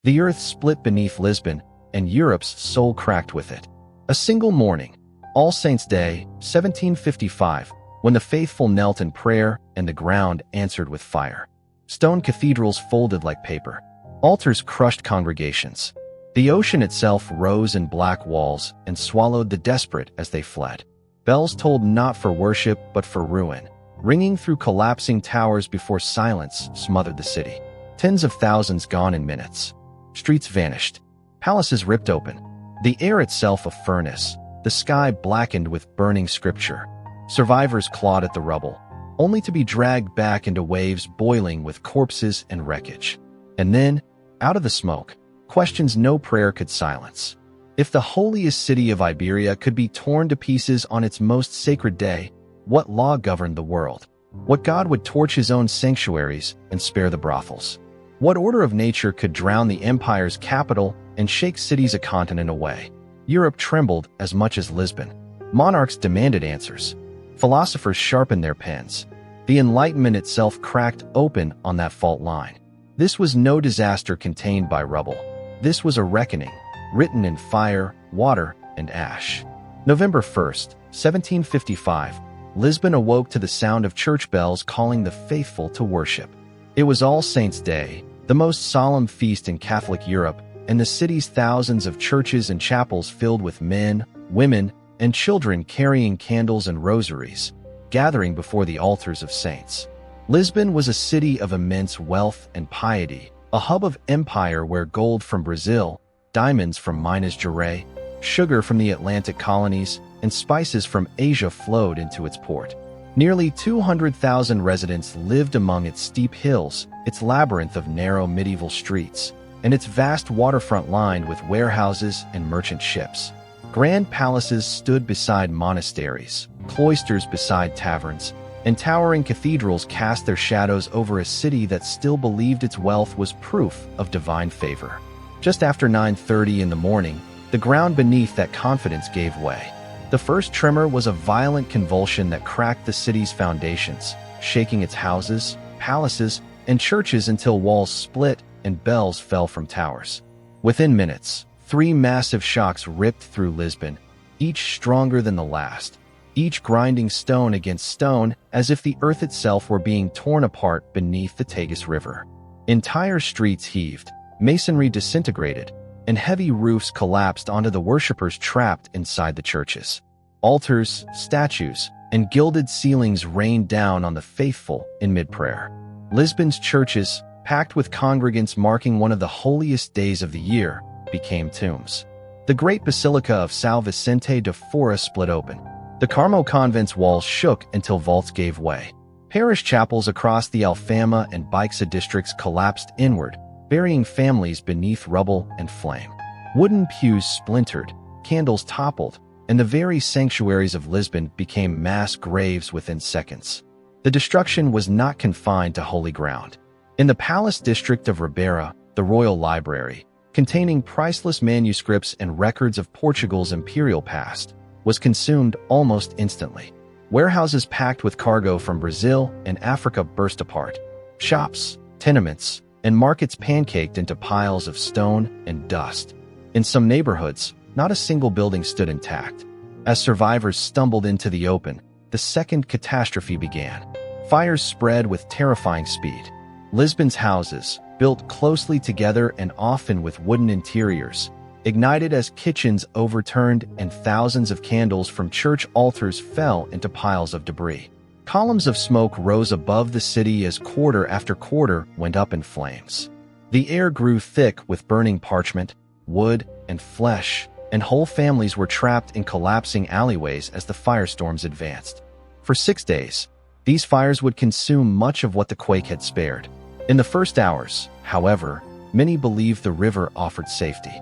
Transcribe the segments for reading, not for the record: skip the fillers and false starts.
The earth split beneath Lisbon, and Europe's soul cracked with it. A single morning, All Saints' Day, 1755, when the faithful knelt in prayer and the ground answered with fire. Stone cathedrals folded like paper. Altars crushed congregations. The ocean itself rose in black walls and swallowed the desperate as they fled. Bells tolled not for worship but for ruin, ringing through collapsing towers before silence smothered the city. Tens of thousands gone in minutes. Streets vanished. Palaces ripped open. The air itself a furnace, the sky blackened with burning scripture. Survivors clawed at the rubble, only to be dragged back into waves boiling with corpses and wreckage. And then, out of the smoke, questions no prayer could silence. If the holiest city of Iberia could be torn to pieces on its most sacred day, what law governed the world? What God would torch his own sanctuaries and spare the brothels? What order of nature could drown the empire's capital and shake cities a continent away? Europe trembled as much as Lisbon. Monarchs demanded answers. Philosophers sharpened their pens. The Enlightenment itself cracked open on that fault line. This was no disaster contained by rubble. This was a reckoning, written in fire, water, and ash. November 1st, 1755, Lisbon awoke to the sound of church bells calling the faithful to worship. It was All Saints' Day, the most solemn feast in Catholic Europe, and the city's thousands of churches and chapels filled with men, women, and children carrying candles and rosaries, gathering before the altars of saints. Lisbon was a city of immense wealth and piety, a hub of empire where gold from Brazil, diamonds from Minas Gerais, sugar from the Atlantic colonies, and spices from Asia flowed into its port. Nearly 200,000 residents lived among its steep hills, its labyrinth of narrow medieval streets, and its vast waterfront lined with warehouses and merchant ships. Grand palaces stood beside monasteries, cloisters beside taverns, and towering cathedrals cast their shadows over a city that still believed its wealth was proof of divine favor. Just after 9:30 in the morning, the ground beneath that confidence gave way. The first tremor was a violent convulsion that cracked the city's foundations, shaking its houses, palaces, and churches until walls split and bells fell from towers. Within minutes, 3 massive shocks ripped through Lisbon, each stronger than the last, each grinding stone against stone as if the earth itself were being torn apart beneath the Tagus River. Entire streets heaved, masonry disintegrated, and heavy roofs collapsed onto the worshippers trapped inside the churches. Altars, statues, and gilded ceilings rained down on the faithful in mid-prayer. Lisbon's churches, packed with congregants marking one of the holiest days of the year, became tombs. The great basilica of São Vicente de Fora split open. The Carmel convent's walls shook until vaults gave way. Parish chapels across the Alfama and Baixa districts collapsed inward, burying families beneath rubble and flame. Wooden pews splintered, candles toppled, and the very sanctuaries of Lisbon became mass graves within seconds. The destruction was not confined to holy ground. In the palace district of Ribeira, the royal library, containing priceless manuscripts and records of Portugal's imperial past, was consumed almost instantly. Warehouses packed with cargo from Brazil and Africa burst apart. Shops, tenements, and markets pancaked into piles of stone and dust. In some neighborhoods, not a single building stood intact. As survivors stumbled into the open, the second catastrophe began. Fires spread with terrifying speed. Lisbon's houses, built closely together and often with wooden interiors, ignited as kitchens overturned and thousands of candles from church altars fell into piles of debris. Columns of smoke rose above the city as quarter after quarter went up in flames. The air grew thick with burning parchment, wood, and flesh, and whole families were trapped in collapsing alleyways as the firestorms advanced. For 6 days, these fires would consume much of what the quake had spared. In the first hours, however, many believed the river offered safety.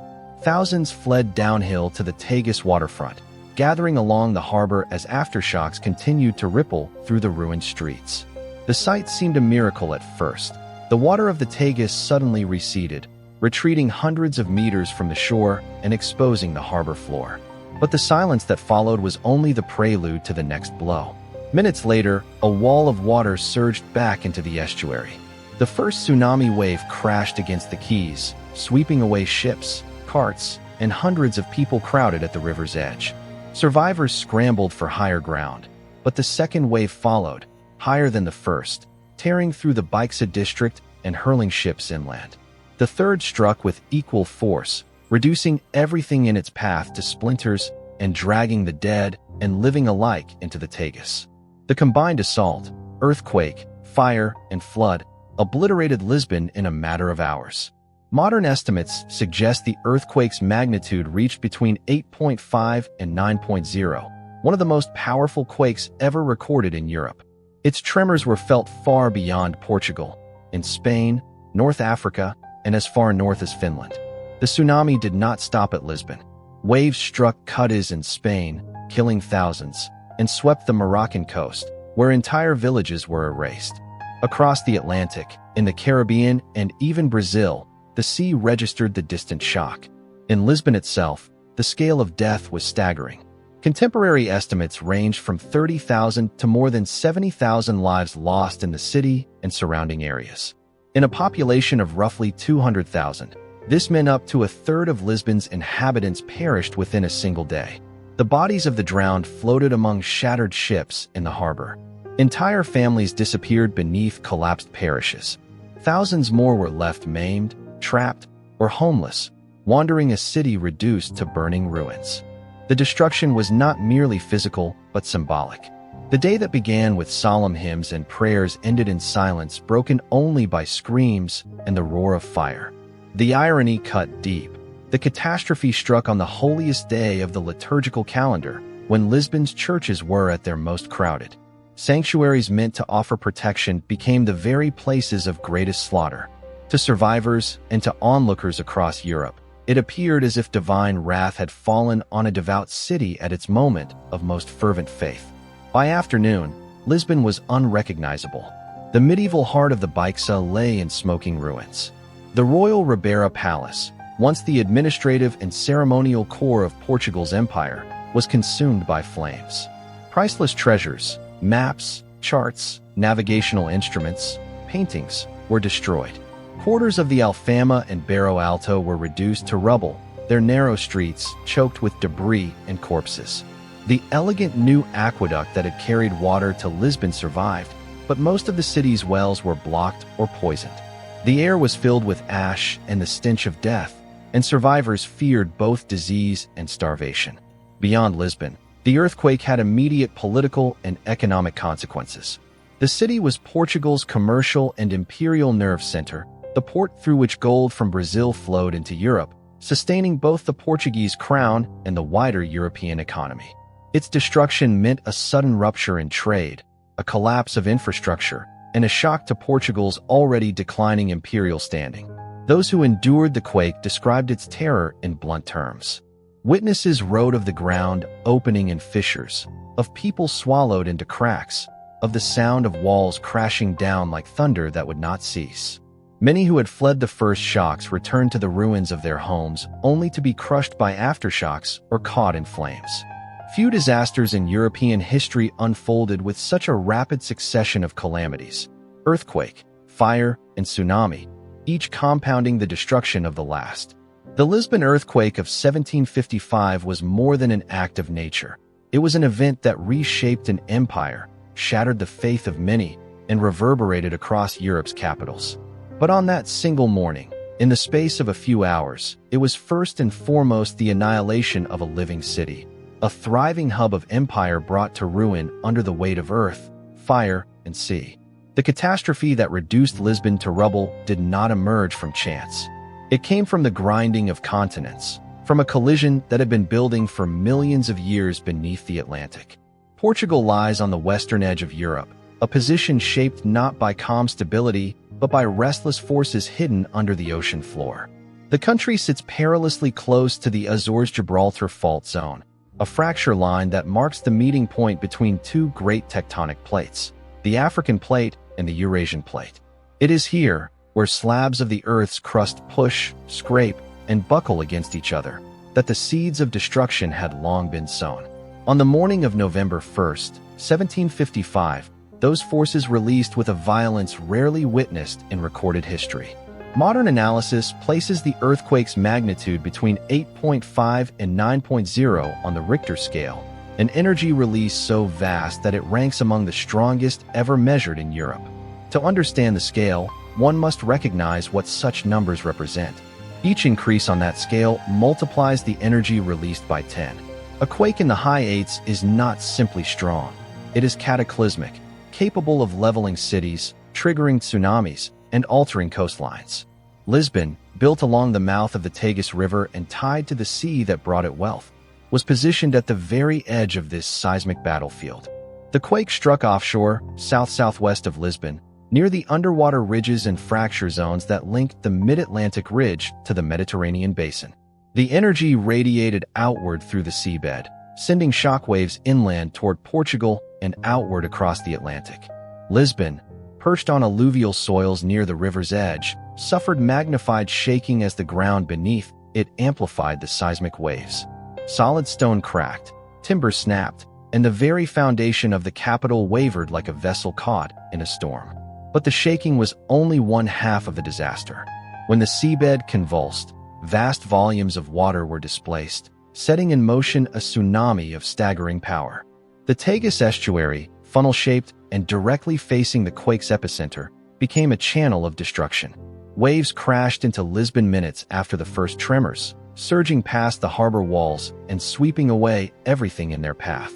Thousands fled downhill to the Tagus waterfront, gathering along the harbor as aftershocks continued to ripple through the ruined streets. The sight seemed a miracle at first. The water of the Tagus suddenly receded, retreating hundreds of meters from the shore and exposing the harbor floor. But the silence that followed was only the prelude to the next blow. Minutes later, a wall of water surged back into the estuary. The first tsunami wave crashed against the quays, sweeping away ships, carts, and hundreds of people crowded at the river's edge. Survivors scrambled for higher ground, but the second wave followed, higher than the first, tearing through the Baixa district and hurling ships inland. The third struck with equal force, reducing everything in its path to splinters and dragging the dead and living alike into the Tagus. The combined assault, earthquake, fire, and flood obliterated Lisbon in a matter of hours. Modern estimates suggest the earthquake's magnitude reached between 8.5 and 9.0, one of the most powerful quakes ever recorded in Europe. Its tremors were felt far beyond Portugal, in Spain, North Africa, and as far north as Finland. The tsunami did not stop at Lisbon. Waves struck Cadiz in Spain, killing thousands, and swept the Moroccan coast, where entire villages were erased. Across the Atlantic, in the Caribbean, and even Brazil, the sea registered the distant shock. In Lisbon itself, the scale of death was staggering. Contemporary estimates ranged from 30,000 to more than 70,000 lives lost in the city and surrounding areas. In a population of roughly 200,000, this meant up to a third of Lisbon's inhabitants perished within a single day. The bodies of the drowned floated among shattered ships in the harbor. Entire families disappeared beneath collapsed parishes. Thousands more were left maimed, trapped, or homeless, wandering a city reduced to burning ruins. The destruction was not merely physical, but symbolic. The day that began with solemn hymns and prayers ended in silence, broken only by screams and the roar of fire. The irony cut deep. The catastrophe struck on the holiest day of the liturgical calendar, when Lisbon's churches were at their most crowded. Sanctuaries meant to offer protection became the very places of greatest slaughter. To survivors and to onlookers across Europe, it appeared as if divine wrath had fallen on a devout city at its moment of most fervent faith. By afternoon, Lisbon was unrecognizable. The medieval heart of the Baixa lay in smoking ruins. The Royal Ribeira Palace, once the administrative and ceremonial core of Portugal's empire, was consumed by flames. Priceless treasures, maps, charts, navigational instruments, paintings were destroyed. Quarters of the Alfama and Barro Alto were reduced to rubble, their narrow streets choked with debris and corpses. The elegant new aqueduct that had carried water to Lisbon survived, but most of the city's wells were blocked or poisoned. The air was filled with ash and the stench of death, and survivors feared both disease and starvation. Beyond Lisbon, the earthquake had immediate political and economic consequences. The city was Portugal's commercial and imperial nerve center, the port through which gold from Brazil flowed into Europe, sustaining both the Portuguese crown and the wider European economy. Its destruction meant a sudden rupture in trade, a collapse of infrastructure, and a shock to Portugal's already declining imperial standing. Those who endured the quake described its terror in blunt terms. Witnesses wrote of the ground opening in fissures, of people swallowed into cracks, of the sound of walls crashing down like thunder that would not cease. Many who had fled the first shocks returned to the ruins of their homes only to be crushed by aftershocks or caught in flames. Few disasters in European history unfolded with such a rapid succession of calamities: earthquake, fire, and tsunami, each compounding the destruction of the last. The Lisbon earthquake of 1755 was more than an act of nature. It was an event that reshaped an empire, shattered the faith of many, and reverberated across Europe's capitals. But on that single morning, in the space of a few hours, it was first and foremost the annihilation of a living city, a thriving hub of empire brought to ruin under the weight of earth, fire, and sea. The catastrophe that reduced Lisbon to rubble did not emerge from chance. It came from the grinding of continents, from a collision that had been building for millions of years beneath the Atlantic. Portugal lies on the western edge of Europe, a position shaped not by calm stability, but by restless forces hidden under the ocean floor. The country sits perilously close to the Azores-Gibraltar fault zone, a fracture line that marks the meeting point between two great tectonic plates, the African plate and the Eurasian plate. It is here, where slabs of the Earth's crust push, scrape, and buckle against each other, that the seeds of destruction had long been sown. On the morning of November 1st, 1755, those forces released with a violence rarely witnessed in recorded history. Modern analysis places the earthquake's magnitude between 8.5 and 9.0 on the Richter scale, an energy release so vast that it ranks among the strongest ever measured in Europe. To understand the scale, one must recognize what such numbers represent. Each increase on that scale multiplies the energy released by 10. A quake in the high eights is not simply strong. It is cataclysmic, capable of leveling cities, triggering tsunamis, and altering coastlines. Lisbon, built along the mouth of the Tagus River and tied to the sea that brought it wealth, was positioned at the very edge of this seismic battlefield. The quake struck offshore, south-southwest of Lisbon, near the underwater ridges and fracture zones that linked the mid-Atlantic ridge to the Mediterranean basin. The energy radiated outward through the seabed, sending shockwaves inland toward Portugal and outward across the Atlantic. Lisbon, perched on alluvial soils near the river's edge, suffered magnified shaking as the ground beneath it amplified the seismic waves. Solid stone cracked, timber snapped, and the very foundation of the capital wavered like a vessel caught in a storm. But the shaking was only one half of the disaster. When the seabed convulsed, vast volumes of water were displaced, setting in motion a tsunami of staggering power. The Tagus estuary, funnel-shaped and directly facing the quake's epicenter, became a channel of destruction. Waves crashed into Lisbon minutes after the first tremors, surging past the harbor walls and sweeping away everything in their path.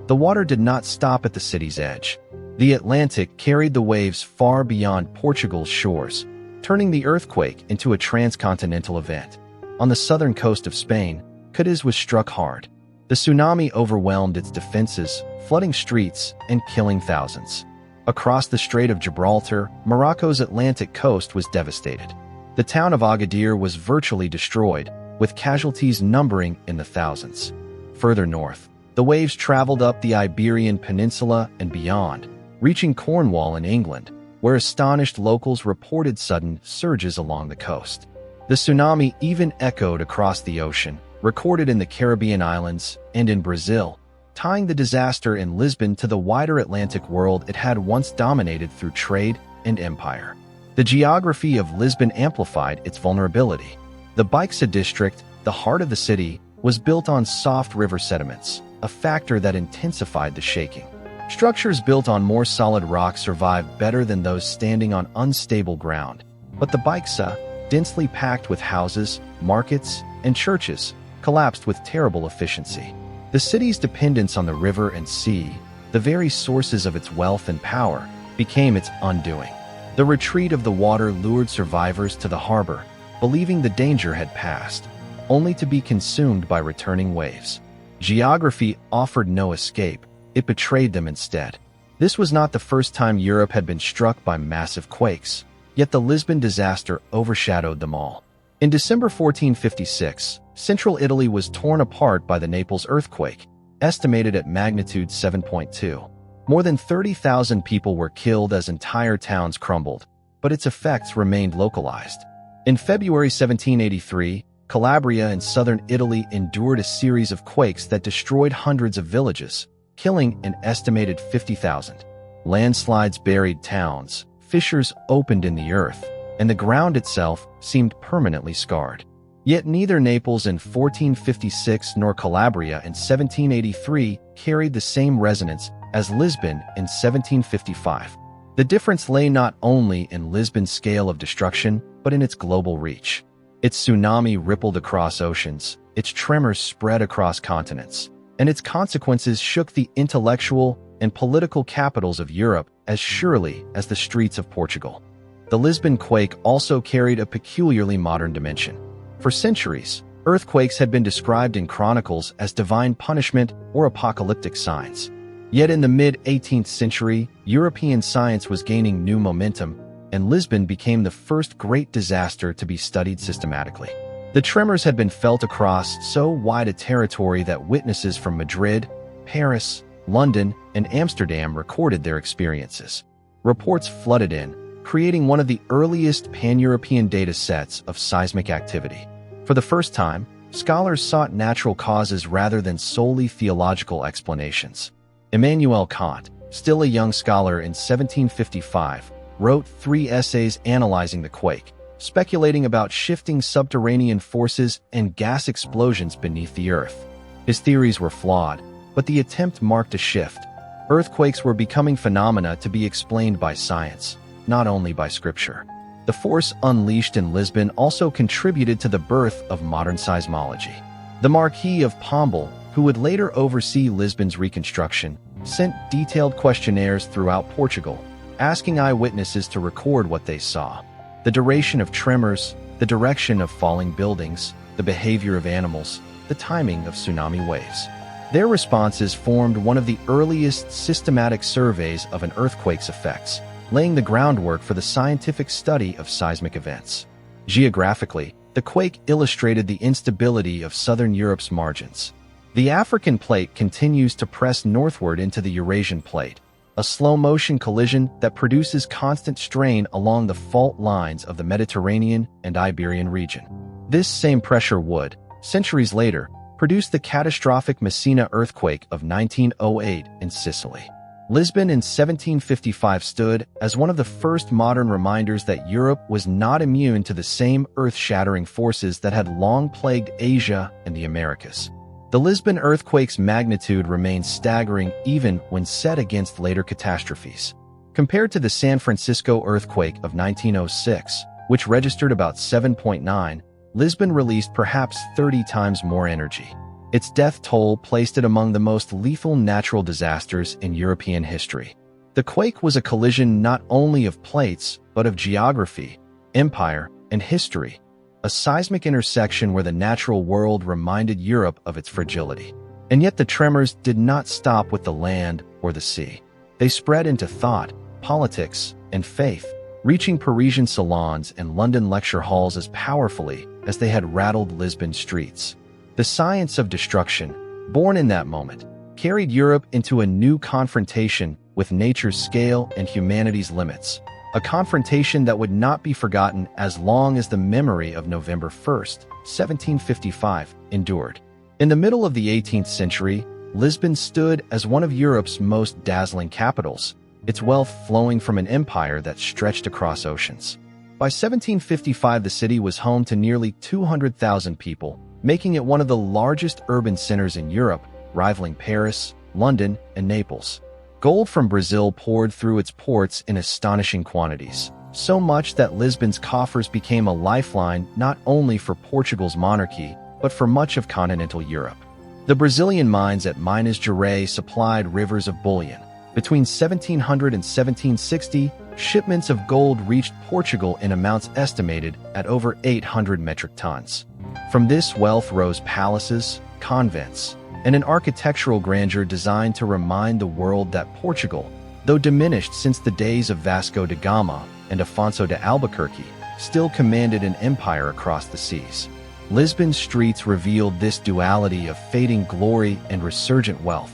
The water did not stop at the city's edge. The Atlantic carried the waves far beyond Portugal's shores, turning the earthquake into a transcontinental event. On the southern coast of Spain, Cadiz was struck hard. The tsunami overwhelmed its defenses, flooding streets and killing thousands. Across the Strait of Gibraltar, Morocco's Atlantic coast was devastated. The town of Agadir was virtually destroyed, with casualties numbering in the thousands. Further north, the waves traveled up the Iberian Peninsula and beyond, reaching Cornwall in England, where astonished locals reported sudden surges along the coast. The tsunami even echoed across the ocean, recorded in the Caribbean islands and in Brazil, tying the disaster in Lisbon to the wider Atlantic world it had once dominated through trade and empire. The geography of Lisbon amplified its vulnerability. The Baixa district, the heart of the city, was built on soft river sediments, a factor that intensified the shaking. Structures built on more solid rock survived better than those standing on unstable ground, but the Baixa, densely packed with houses, markets, and churches, collapsed with terrible efficiency. The city's dependence on the river and sea, the very sources of its wealth and power, became its undoing. The retreat of the water lured survivors to the harbor, believing the danger had passed, only to be consumed by returning waves. Geography offered no escape, it betrayed them instead. This was not the first time Europe had been struck by massive quakes, yet the Lisbon disaster overshadowed them all. In December 1456, central Italy was torn apart by the Naples earthquake, estimated at magnitude 7.2. More than 30,000 people were killed as entire towns crumbled, but its effects remained localized. In February 1783, Calabria in southern Italy endured a series of quakes that destroyed hundreds of villages, killing an estimated 50,000. Landslides buried towns, fissures opened in the earth, and the ground itself seemed permanently scarred. Yet neither Naples in 1456 nor Calabria in 1783 carried the same resonance as Lisbon in 1755. The difference lay not only in Lisbon's scale of destruction, but in its global reach. Its tsunami rippled across oceans, its tremors spread across continents, and its consequences shook the intellectual and political capitals of Europe as surely as the streets of Portugal. The Lisbon quake also carried a peculiarly modern dimension. For centuries, earthquakes had been described in chronicles as divine punishment or apocalyptic signs. Yet in the mid-18th century, European science was gaining new momentum, and Lisbon became the first great disaster to be studied systematically. The tremors had been felt across so wide a territory that witnesses from Madrid, Paris, London, and Amsterdam recorded their experiences. Reports flooded in, creating one of the earliest pan-European data sets of seismic activity. For the first time, scholars sought natural causes rather than solely theological explanations. Immanuel Kant, still a young scholar in 1755, wrote 3 essays analyzing the quake, speculating about shifting subterranean forces and gas explosions beneath the Earth. His theories were flawed, but the attempt marked a shift. Earthquakes were becoming phenomena to be explained by science, not only by scripture. The force unleashed in Lisbon also contributed to the birth of modern seismology. The Marquis of Pombal, who would later oversee Lisbon's reconstruction, sent detailed questionnaires throughout Portugal, asking eyewitnesses to record what they saw. The duration of tremors, the direction of falling buildings, the behavior of animals, the timing of tsunami waves. Their responses formed one of the earliest systematic surveys of an earthquake's effects, laying the groundwork for the scientific study of seismic events. Geographically, the quake illustrated the instability of southern Europe's margins. The African plate continues to press northward into the Eurasian plate, a slow-motion collision that produces constant strain along the fault lines of the Mediterranean and Iberian region. This same pressure would, centuries later, produce the catastrophic Messina earthquake of 1908 in Sicily. Lisbon in 1755 stood as one of the first modern reminders that Europe was not immune to the same earth-shattering forces that had long plagued Asia and the Americas. The Lisbon earthquake's magnitude remains staggering even when set against later catastrophes. Compared to the San Francisco earthquake of 1906, which registered about 7.9, Lisbon released perhaps 30 times more energy. Its death toll placed it among the most lethal natural disasters in European history. The quake was a collision not only of plates, but of geography, empire, and history, a seismic intersection where the natural world reminded Europe of its fragility. And yet the tremors did not stop with the land or the sea. They spread into thought, politics, and faith, reaching Parisian salons and London lecture halls as powerfully as they had rattled Lisbon streets. The science of destruction, born in that moment, carried Europe into a new confrontation with nature's scale and humanity's limits, a confrontation that would not be forgotten as long as the memory of November 1st, 1755, endured. In the middle of the 18th century, Lisbon stood as one of Europe's most dazzling capitals, its wealth flowing from an empire that stretched across oceans. By 1755, the city was home to nearly 200,000 people, making it one of the largest urban centers in Europe, rivaling Paris, London, and Naples. Gold from Brazil poured through its ports in astonishing quantities, so much that Lisbon's coffers became a lifeline not only for Portugal's monarchy, but for much of continental Europe. The Brazilian mines at Minas Gerais supplied rivers of bullion. Between 1700 and 1760, shipments of gold reached Portugal in amounts estimated at over 800 metric tons. From this wealth rose palaces, convents, and an architectural grandeur designed to remind the world that Portugal, though diminished since the days of Vasco da Gama and Afonso de Albuquerque, still commanded an empire across the seas. Lisbon's streets revealed this duality of fading glory and resurgent wealth.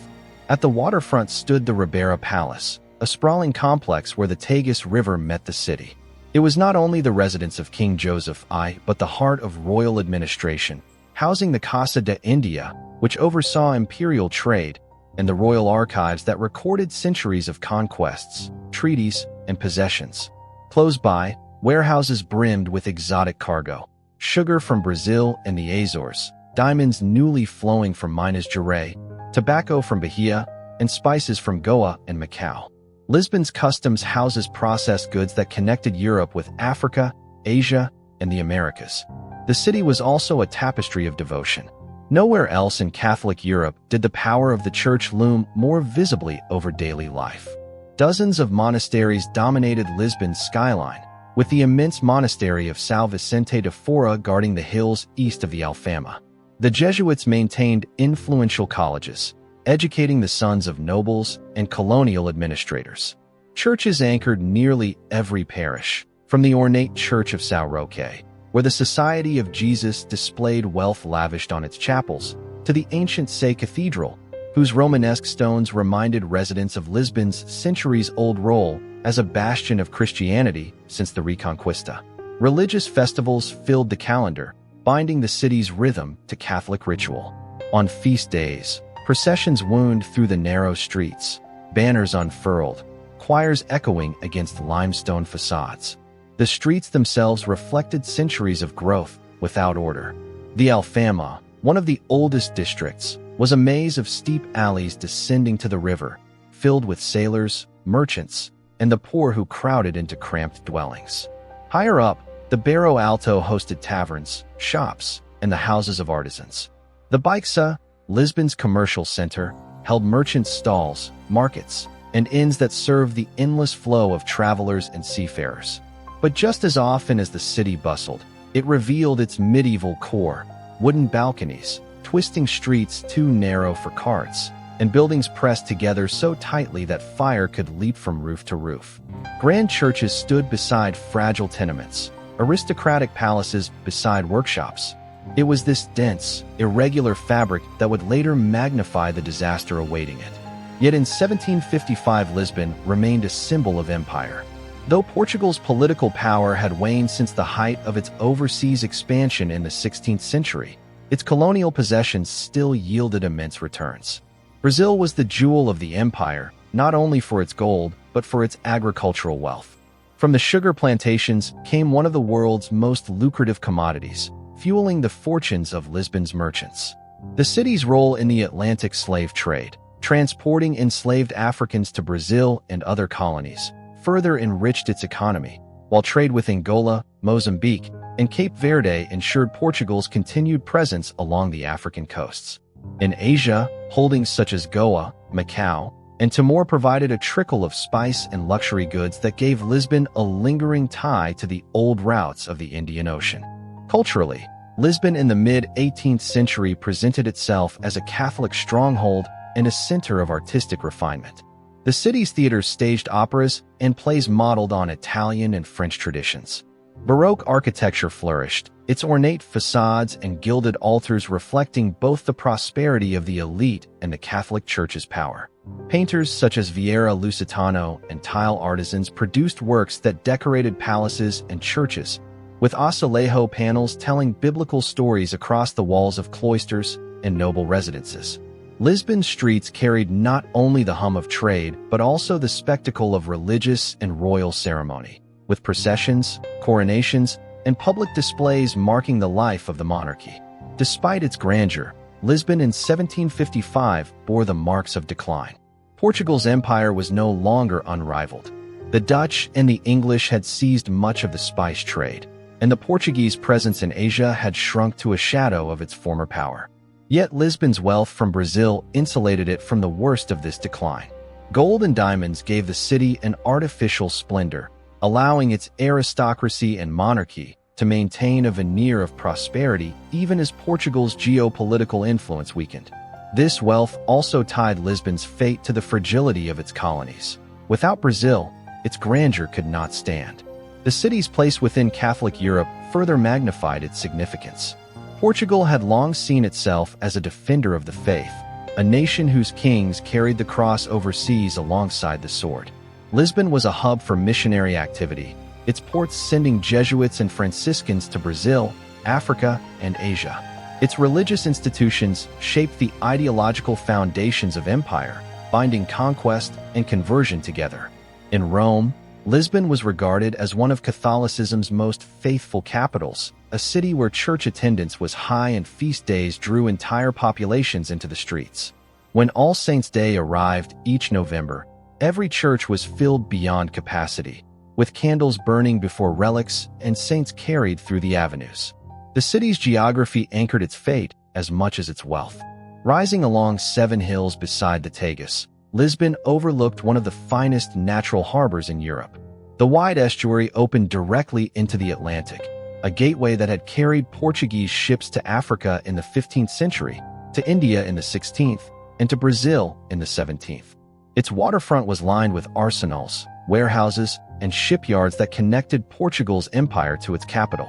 At the waterfront stood the Ribeira Palace, a sprawling complex where the Tagus River met the city. It was not only the residence of King Joseph I, but the heart of royal administration, housing the Casa de India, which oversaw imperial trade, and the royal archives that recorded centuries of conquests, treaties, and possessions. Close by, warehouses brimmed with exotic cargo, sugar from Brazil and the Azores, diamonds newly flowing from Minas Gerais, tobacco from Bahia, and spices from Goa and Macau. Lisbon's customs houses processed goods that connected Europe with Africa, Asia, and the Americas. The city was also a tapestry of devotion. Nowhere else in Catholic Europe did the power of the Church loom more visibly over daily life. Dozens of monasteries dominated Lisbon's skyline, with the immense monastery of São Vicente de Fora guarding the hills east of the Alfama. The Jesuits maintained influential colleges, educating the sons of nobles and colonial administrators. Churches anchored nearly every parish, from the ornate Church of São Roque, where the Society of Jesus displayed wealth lavished on its chapels, to the ancient Sé Cathedral, whose Romanesque stones reminded residents of Lisbon's centuries-old role as a bastion of Christianity since the Reconquista. Religious festivals filled the calendar, binding the city's rhythm to Catholic ritual. On feast days, processions wound through the narrow streets, banners unfurled, choirs echoing against limestone facades. The streets themselves reflected centuries of growth without order. The Alfama, one of the oldest districts, was a maze of steep alleys descending to the river, filled with sailors, merchants, and the poor who crowded into cramped dwellings. Higher up, the Bairro Alto hosted taverns, shops, and the houses of artisans. The Baixa, Lisbon's commercial center, held merchants' stalls, markets, and inns that served the endless flow of travelers and seafarers. But just as often as the city bustled, it revealed its medieval core: wooden balconies, twisting streets too narrow for carts, and buildings pressed together so tightly that fire could leap from roof to roof. Grand churches stood beside fragile tenements, aristocratic palaces beside workshops. It was this dense, irregular fabric that would later magnify the disaster awaiting it. Yet in 1755, Lisbon remained a symbol of empire. Though Portugal's political power had waned since the height of its overseas expansion in the 16th century, its colonial possessions still yielded immense returns. Brazil was the jewel of the empire, not only for its gold, but for its agricultural wealth. From the sugar plantations came one of the world's most lucrative commodities, fueling the fortunes of Lisbon's merchants. The city's role in the Atlantic slave trade, transporting enslaved Africans to Brazil and other colonies, further enriched its economy, while trade with Angola, Mozambique, and Cape Verde ensured Portugal's continued presence along the African coasts. In Asia, holdings such as Goa, Macau, and Timor provided a trickle of spice and luxury goods that gave Lisbon a lingering tie to the old routes of the Indian Ocean. Culturally, Lisbon in the mid-18th century presented itself as a Catholic stronghold and a center of artistic refinement. The city's theaters staged operas and plays modeled on Italian and French traditions. Baroque architecture flourished, its ornate facades and gilded altars reflecting both the prosperity of the elite and the Catholic Church's power. Painters such as Vieira Lusitano and tile artisans produced works that decorated palaces and churches, with azulejo panels telling biblical stories across the walls of cloisters and noble residences. Lisbon's streets carried not only the hum of trade, but also the spectacle of religious and royal ceremony, with processions, coronations, and public displays marking the life of the monarchy. Despite its grandeur, Lisbon in 1755 bore the marks of decline. Portugal's empire was no longer unrivaled. The Dutch and the English had seized much of the spice trade, and the Portuguese presence in Asia had shrunk to a shadow of its former power. Yet Lisbon's wealth from Brazil insulated it from the worst of this decline. Gold and diamonds gave the city an artificial splendor, allowing its aristocracy and monarchy to maintain a veneer of prosperity even as Portugal's geopolitical influence weakened. This wealth also tied Lisbon's fate to the fragility of its colonies. Without Brazil, its grandeur could not stand. The city's place within Catholic Europe further magnified its significance. Portugal had long seen itself as a defender of the faith, a nation whose kings carried the cross overseas alongside the sword. Lisbon was a hub for missionary activity, its ports sending Jesuits and Franciscans to Brazil, Africa, and Asia. Its religious institutions shaped the ideological foundations of empire, binding conquest and conversion together. In Rome, Lisbon was regarded as one of Catholicism's most faithful capitals, a city where church attendance was high and feast days drew entire populations into the streets. When All Saints' Day arrived each November, every church was filled beyond capacity, with candles burning before relics and saints carried through the avenues. The city's geography anchored its fate as much as its wealth. Rising along 7 hills beside the Tagus, Lisbon overlooked one of the finest natural harbors in Europe. The wide estuary opened directly into the Atlantic, a gateway that had carried Portuguese ships to Africa in the 15th century, to India in the 16th, and to Brazil in the 17th. Its waterfront was lined with arsenals, warehouses, and shipyards that connected Portugal's empire to its capital.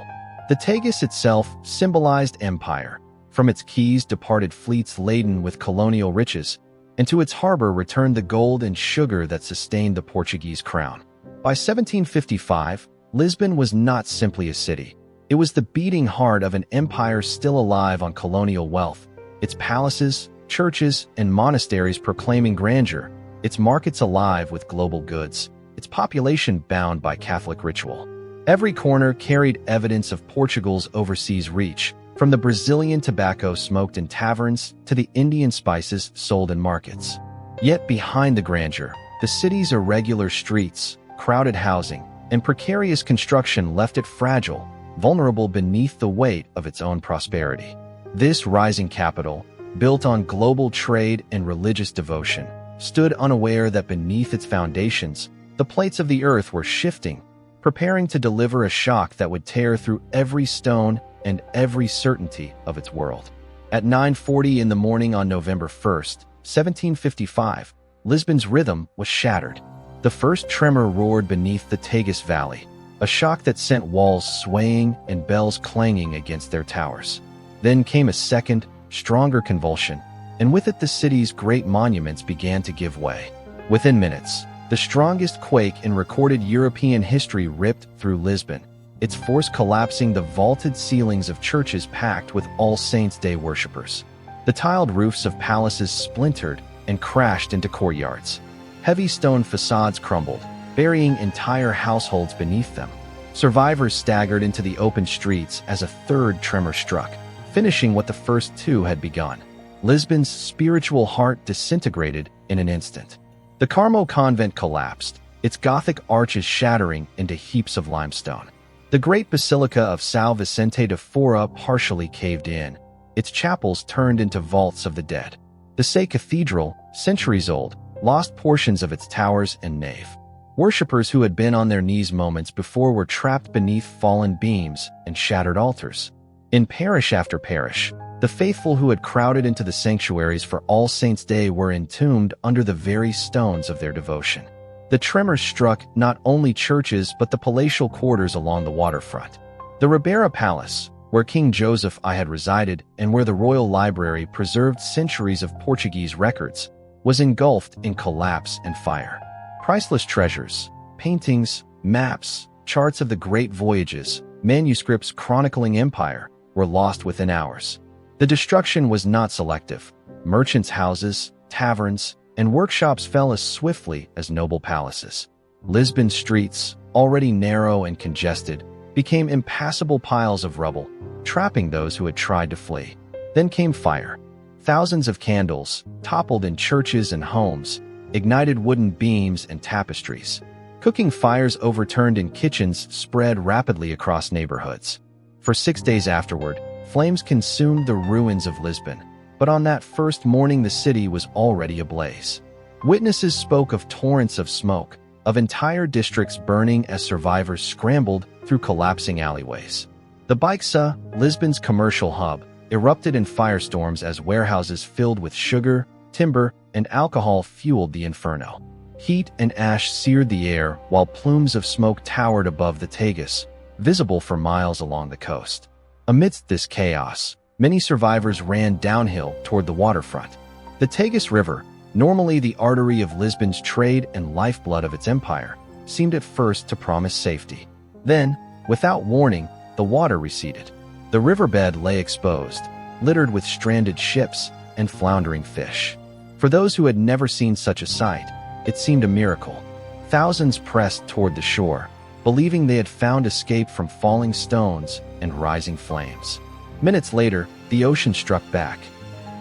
The Tagus itself symbolized empire. From its quays departed fleets laden with colonial riches, and to its harbor returned the gold and sugar that sustained the Portuguese crown. By 1755, Lisbon was not simply a city. It was the beating heart of an empire still alive on colonial wealth, its palaces, churches, and monasteries proclaiming grandeur, its markets alive with global goods, its population bound by Catholic ritual. Every corner carried evidence of Portugal's overseas reach, from the Brazilian tobacco smoked in taverns to the Indian spices sold in markets. Yet behind the grandeur, the city's irregular streets, crowded housing, and precarious construction left it fragile, vulnerable beneath the weight of its own prosperity. This rising capital, built on global trade and religious devotion, stood unaware that beneath its foundations, the plates of the earth were shifting, preparing to deliver a shock that would tear through every stone and every certainty of its world. At 9:40 in the morning on November 1st, 1755, Lisbon's rhythm was shattered. The first tremor roared beneath the Tagus Valley, a shock that sent walls swaying and bells clanging against their towers. Then came a second, stronger convulsion, and with it the city's great monuments began to give way. Within minutes, the strongest quake in recorded European history ripped through Lisbon, its force collapsing the vaulted ceilings of churches packed with All Saints' Day worshippers. The tiled roofs of palaces splintered and crashed into courtyards. Heavy stone facades crumbled, burying entire households beneath them. Survivors staggered into the open streets as a third tremor struck, finishing what the first two had begun. Lisbon's spiritual heart disintegrated in an instant. The Carmel convent collapsed, its Gothic arches shattering into heaps of limestone. The great Basilica of São Vicente de Fora partially caved in, its chapels turned into vaults of the dead. The Sé Cathedral, centuries old, lost portions of its towers and nave. Worshippers who had been on their knees moments before were trapped beneath fallen beams and shattered altars. In parish after parish, the faithful who had crowded into the sanctuaries for All Saints' Day were entombed under the very stones of their devotion. The tremors struck not only churches but the palatial quarters along the waterfront. The Ribeira Palace, where King Joseph I had resided and where the Royal Library preserved centuries of Portuguese records, was engulfed in collapse and fire. Priceless treasures, paintings, maps, charts of the great voyages, manuscripts chronicling empire, were lost within hours. The destruction was not selective. Merchants' houses, taverns, and workshops fell as swiftly as noble palaces. Lisbon's streets, already narrow and congested, became impassable piles of rubble, trapping those who had tried to flee. Then came fire. Thousands of candles, toppled in churches and homes, ignited wooden beams and tapestries. Cooking fires overturned in kitchens spread rapidly across neighborhoods. For 6 days afterward, flames consumed the ruins of Lisbon, but on that first morning the city was already ablaze. Witnesses spoke of torrents of smoke, of entire districts burning as survivors scrambled through collapsing alleyways. The Baixa, Lisbon's commercial hub, erupted in firestorms as warehouses filled with sugar, timber, and alcohol fueled the inferno. Heat and ash seared the air while plumes of smoke towered above the Tagus, visible for miles along the coast. Amidst this chaos, many survivors ran downhill toward the waterfront. The Tagus River, normally the artery of Lisbon's trade and lifeblood of its empire, seemed at first to promise safety. Then, without warning, the water receded. The riverbed lay exposed, littered with stranded ships and floundering fish. For those who had never seen such a sight, it seemed a miracle. Thousands pressed toward the shore, believing they had found escape from falling stones and rising flames. Minutes later, the ocean struck back.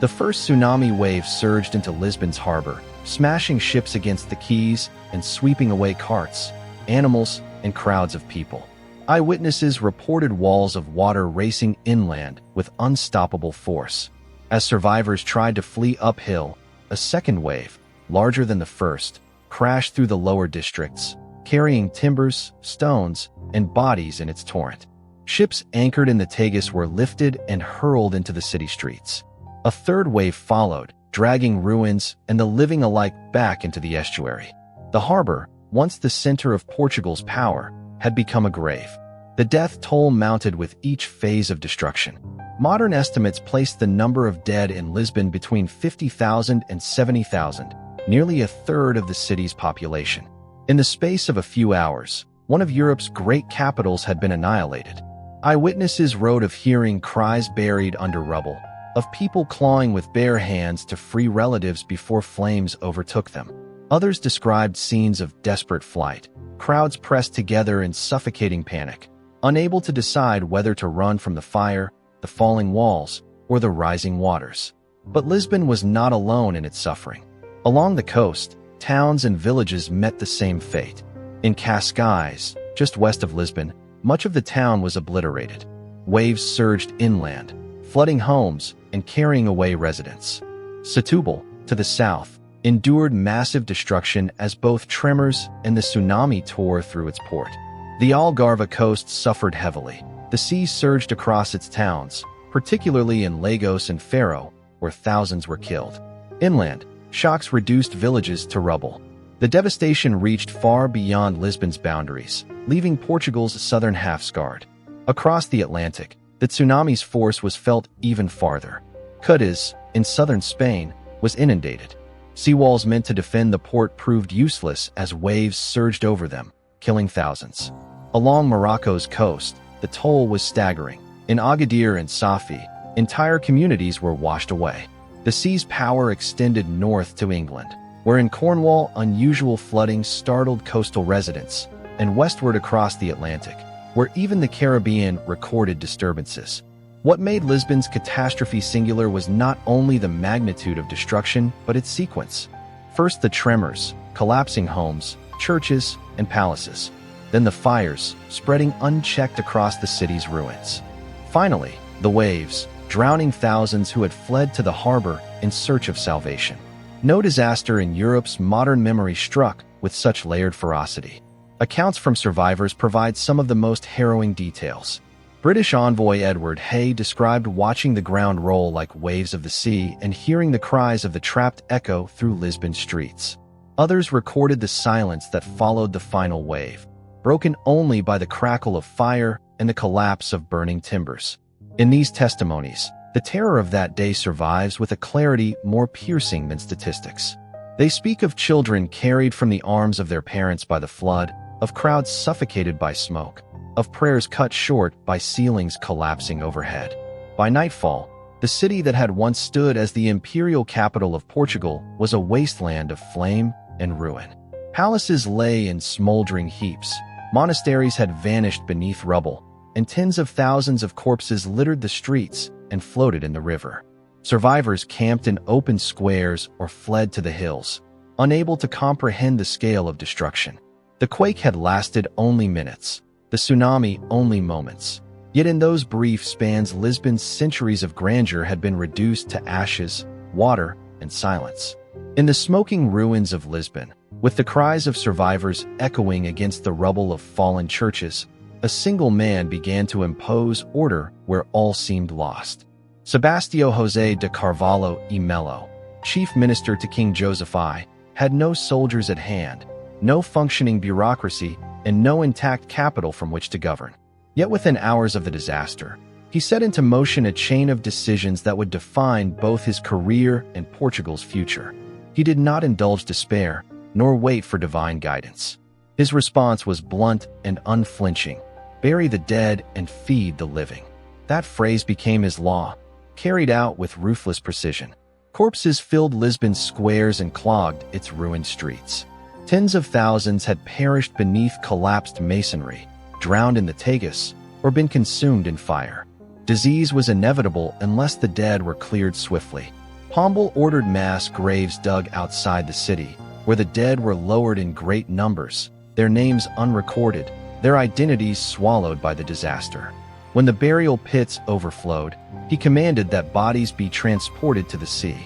The first tsunami wave surged into Lisbon's harbor, smashing ships against the quays and sweeping away carts, animals, and crowds of people. Eyewitnesses reported walls of water racing inland with unstoppable force. As survivors tried to flee uphill, a second wave, larger than the first, crashed through the lower districts, carrying timbers, stones, and bodies in its torrent. Ships anchored in the Tagus were lifted and hurled into the city streets. A third wave followed, dragging ruins and the living alike back into the estuary. The harbor, once the center of Portugal's power, had become a grave. The death toll mounted with each phase of destruction. Modern estimates place the number of dead in Lisbon between 50,000 and 70,000, nearly a third of the city's population. In the space of a few hours, one of Europe's great capitals had been annihilated. Eyewitnesses wrote of hearing cries buried under rubble, of people clawing with bare hands to free relatives before flames overtook them. Others described scenes of desperate flight, crowds pressed together in suffocating panic, unable to decide whether to run from the fire, the falling walls, or the rising waters. But Lisbon was not alone in its suffering. Along the coast, towns and villages met the same fate. In Cascais, just west of Lisbon, much of the town was obliterated. Waves surged inland, flooding homes and carrying away residents. Setúbal, to the south, endured massive destruction as both tremors and the tsunami tore through its port. The Algarve coast suffered heavily. The sea surged across its towns, particularly in Lagos and Faro, where thousands were killed. Inland, shocks reduced villages to rubble. The devastation reached far beyond Lisbon's boundaries, leaving Portugal's southern half scarred. Across the Atlantic, the tsunami's force was felt even farther. Cadiz, in southern Spain, was inundated. Seawalls meant to defend the port proved useless as waves surged over them, killing thousands. Along Morocco's coast, the toll was staggering. In Agadir and Safi, entire communities were washed away. The sea's power extended north to England, where in Cornwall unusual flooding startled coastal residents, and westward across the Atlantic, where even the Caribbean recorded disturbances. What made Lisbon's catastrophe singular was not only the magnitude of destruction, but its sequence. First the tremors, collapsing homes, churches, and palaces. Then the fires, spreading unchecked across the city's ruins. Finally, the waves, drowning thousands who had fled to the harbor in search of salvation. No disaster in Europe's modern memory struck with such layered ferocity. Accounts from survivors provide some of the most harrowing details. British envoy Edward Hay described watching the ground roll like waves of the sea and hearing the cries of the trapped echo through Lisbon streets. Others recorded the silence that followed the final wave, broken only by the crackle of fire and the collapse of burning timbers. In these testimonies, the terror of that day survives with a clarity more piercing than statistics. They speak of children carried from the arms of their parents by the flood, of crowds suffocated by smoke, of prayers cut short by ceilings collapsing overhead. By nightfall, the city that had once stood as the imperial capital of Portugal was a wasteland of flame and ruin. Palaces lay in smoldering heaps, monasteries had vanished beneath rubble, and tens of thousands of corpses littered the streets and floated in the river. Survivors camped in open squares or fled to the hills, unable to comprehend the scale of destruction. The quake had lasted only minutes, the tsunami only moments. Yet in those brief spans, Lisbon's centuries of grandeur had been reduced to ashes, water, and silence. In the smoking ruins of Lisbon, with the cries of survivors echoing against the rubble of fallen churches, a single man began to impose order where all seemed lost. Sebastião José de Carvalho e Melo, chief minister to King Joseph I, had no soldiers at hand, no functioning bureaucracy, and no intact capital from which to govern. Yet within hours of the disaster, he set into motion a chain of decisions that would define both his career and Portugal's future. He did not indulge despair, nor wait for divine guidance. His response was blunt and unflinching: bury the dead and feed the living. That phrase became his law, carried out with ruthless precision. Corpses filled Lisbon's squares and clogged its ruined streets. Tens of thousands had perished beneath collapsed masonry, drowned in the Tagus, or been consumed in fire. Disease was inevitable unless the dead were cleared swiftly. Pombal ordered mass graves dug outside the city, where the dead were lowered in great numbers, their names unrecorded, their identities swallowed by the disaster. When the burial pits overflowed, he commanded that bodies be transported to the sea.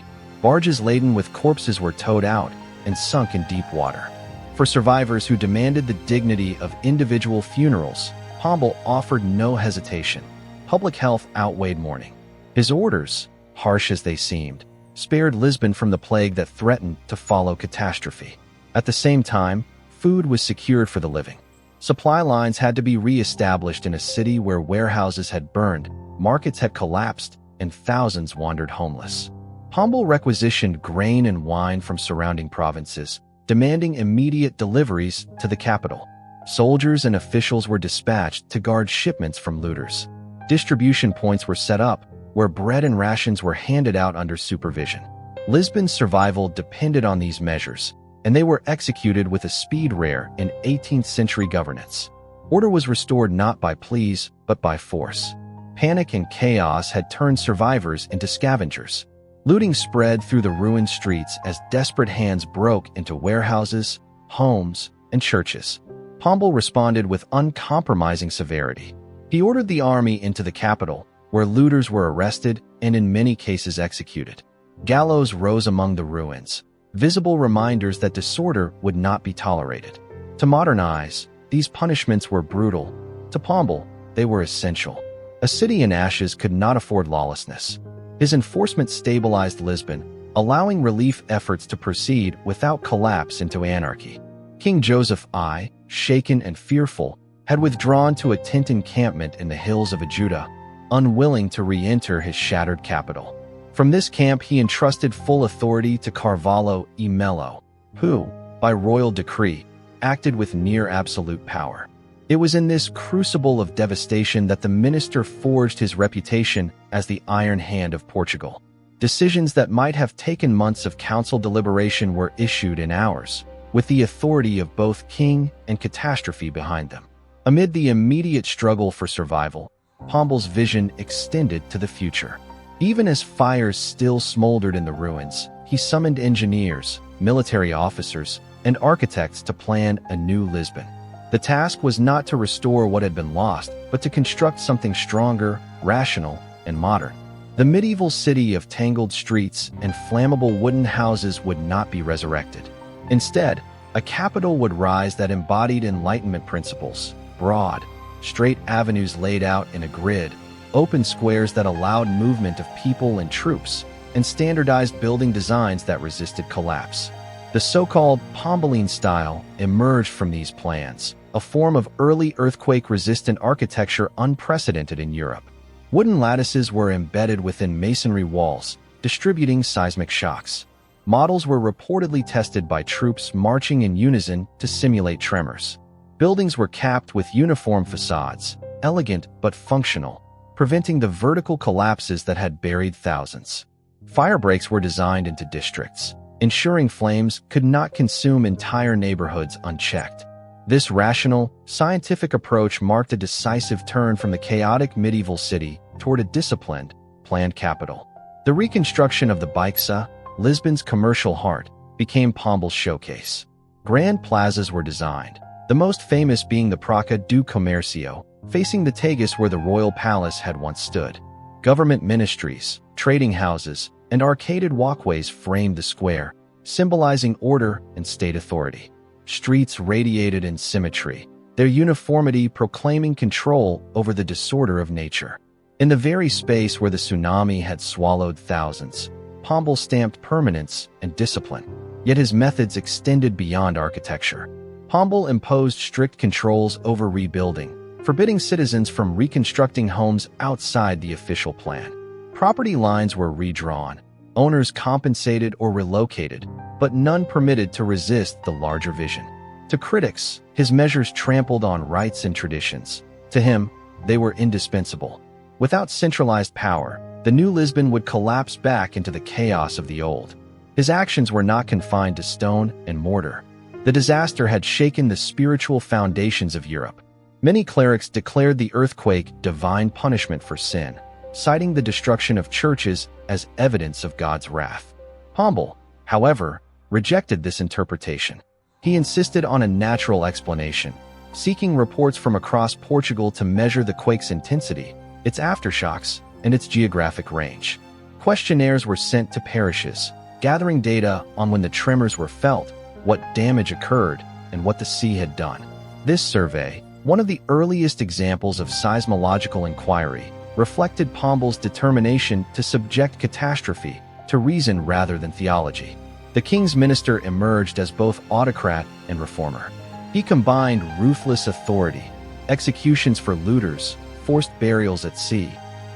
Barges laden with corpses were towed out and sunk in deep water. For survivors who demanded the dignity of individual funerals, Pombal offered no hesitation. Public health outweighed mourning. His orders, harsh as they seemed, spared Lisbon from the plague that threatened to follow catastrophe. At the same time, food was secured for the living. Supply lines had to be re-established in a city where warehouses had burned, markets had collapsed, and thousands wandered homeless. Pombal requisitioned grain and wine from surrounding provinces, demanding immediate deliveries to the capital. Soldiers and officials were dispatched to guard shipments from looters. Distribution points were set up, where bread and rations were handed out under supervision. Lisbon's survival depended on these measures, and they were executed with a speed rare in 18th century governance. Order was restored not by pleas, but by force. Panic and chaos had turned survivors into scavengers. Looting spread through the ruined streets as desperate hands broke into warehouses, homes, and churches. Pombal responded with uncompromising severity. He ordered the army into the capital, where looters were arrested and in many cases executed. Gallows rose among the ruins, visible reminders that disorder would not be tolerated. To modern eyes, these punishments were brutal. To Pombal, they were essential. A city in ashes could not afford lawlessness. His enforcement stabilized Lisbon, allowing relief efforts to proceed without collapse into anarchy. King Joseph I, shaken and fearful, had withdrawn to a tent encampment in the hills of Judah, unwilling to re-enter his shattered capital. From this camp he entrusted full authority to Carvalho e Melo, who, by royal decree, acted with near absolute power. It was in this crucible of devastation that the minister forged his reputation as the Iron Hand of Portugal. Decisions that might have taken months of council deliberation were issued in hours, with the authority of both king and catastrophe behind them. Amid the immediate struggle for survival, Pombal's vision extended to the future. Even as fires still smoldered in the ruins, he summoned engineers, military officers, and architects to plan a new Lisbon. The task was not to restore what had been lost, but to construct something stronger, rational, and modern. The medieval city of tangled streets and flammable wooden houses would not be resurrected. Instead, a capital would rise that embodied Enlightenment principles: broad, straight avenues laid out in a grid, open squares that allowed movement of people and troops, and standardized building designs that resisted collapse. The so-called Pombaline style emerged from these plans, a form of early earthquake-resistant architecture unprecedented in Europe. Wooden lattices were embedded within masonry walls, distributing seismic shocks. Models were reportedly tested by troops marching in unison to simulate tremors. Buildings were capped with uniform facades, elegant but functional, preventing the vertical collapses that had buried thousands. Fire breaks were designed into districts, ensuring flames could not consume entire neighborhoods unchecked. This rational, scientific approach marked a decisive turn from the chaotic medieval city toward a disciplined, planned capital. The reconstruction of the Baixa, Lisbon's commercial heart, became Pombal's showcase. Grand plazas were designed, the most famous being the Praça do Comércio, facing the Tagus where the royal palace had once stood. Government ministries, trading houses, and arcaded walkways framed the square, symbolizing order and state authority. Streets radiated in symmetry, their uniformity proclaiming control over the disorder of nature. In the very space where the tsunami had swallowed thousands, Pombal stamped permanence and discipline. Yet his methods extended beyond architecture. Pombal imposed strict controls over rebuilding, forbidding citizens from reconstructing homes outside the official plan. Property lines were redrawn, owners compensated or relocated, but none permitted to resist the larger vision. To critics, his measures trampled on rights and traditions. To him, they were indispensable. Without centralized power, the new Lisbon would collapse back into the chaos of the old. His actions were not confined to stone and mortar. The disaster had shaken the spiritual foundations of Europe. Many clerics declared the earthquake divine punishment for sin, citing the destruction of churches as evidence of God's wrath. Pombal, however, rejected this interpretation. He insisted on a natural explanation, seeking reports from across Portugal to measure the quake's intensity, its aftershocks, and its geographic range. Questionnaires were sent to parishes, gathering data on when the tremors were felt, what damage occurred, and what the sea had done. This survey, one of the earliest examples of seismological inquiry, reflected Pombal's determination to subject catastrophe to reason rather than theology. The king's minister emerged as both autocrat and reformer. He combined ruthless authority, executions for looters, forced burials at sea,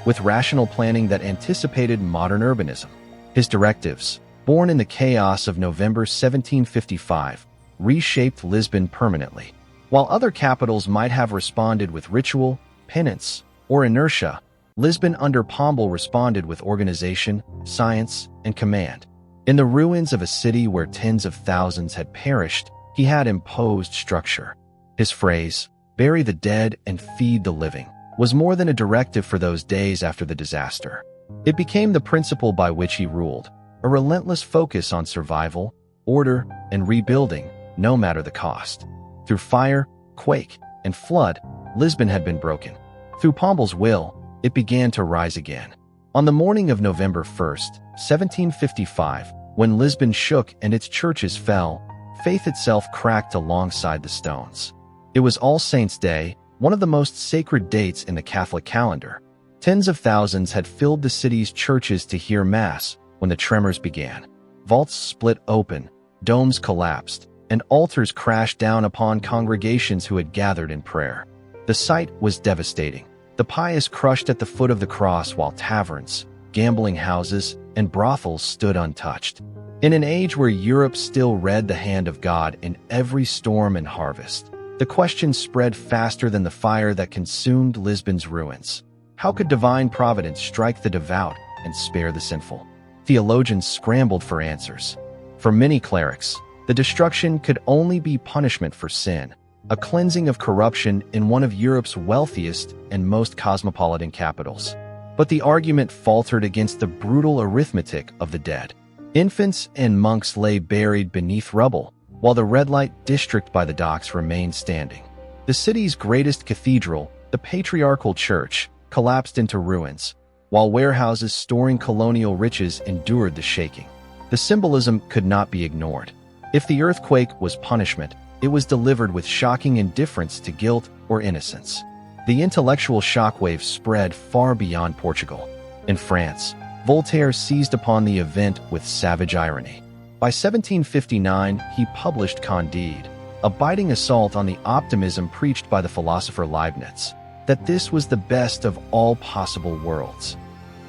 with rational planning that anticipated modern urbanism. His directives, born in the chaos of November 1755, reshaped Lisbon permanently. While other capitals might have responded with ritual, penance, or inertia, Lisbon under Pombal responded with organization, science, and command. In the ruins of a city where tens of thousands had perished, he had imposed structure. His phrase, "Bury the dead and feed the living," was more than a directive for those days after the disaster. It became the principle by which he ruled, a relentless focus on survival, order, and rebuilding, no matter the cost. Through fire, quake, and flood, Lisbon had been broken. Through Pombal's will, it began to rise again. On the morning of November 1st, 1755, when Lisbon shook and its churches fell, faith itself cracked alongside the stones. It was All Saints' Day, one of the most sacred dates in the Catholic calendar. Tens of thousands had filled the city's churches to hear Mass when the tremors began. Vaults split open, domes collapsed, and altars crashed down upon congregations who had gathered in prayer. The sight was devastating. The pious crushed at the foot of the cross while taverns, gambling houses, and brothels stood untouched. In an age where Europe still read the hand of God in every storm and harvest, the question spread faster than the fire that consumed Lisbon's ruins. How could divine providence strike the devout and spare the sinful? Theologians scrambled for answers. For many clerics, the destruction could only be punishment for sin, a cleansing of corruption in one of Europe's wealthiest and most cosmopolitan capitals. But the argument faltered against the brutal arithmetic of the dead. Infants and monks lay buried beneath rubble, while the red light district by the docks remained standing. The city's greatest cathedral, the Patriarchal Church, collapsed into ruins, while warehouses storing colonial riches endured the shaking. The symbolism could not be ignored. If the earthquake was punishment, it was delivered with shocking indifference to guilt or innocence. The intellectual shockwave spread far beyond Portugal. In France, Voltaire seized upon the event with savage irony. By 1759, he published Candide, a biting assault on the optimism preached by the philosopher Leibniz, that this was the best of all possible worlds.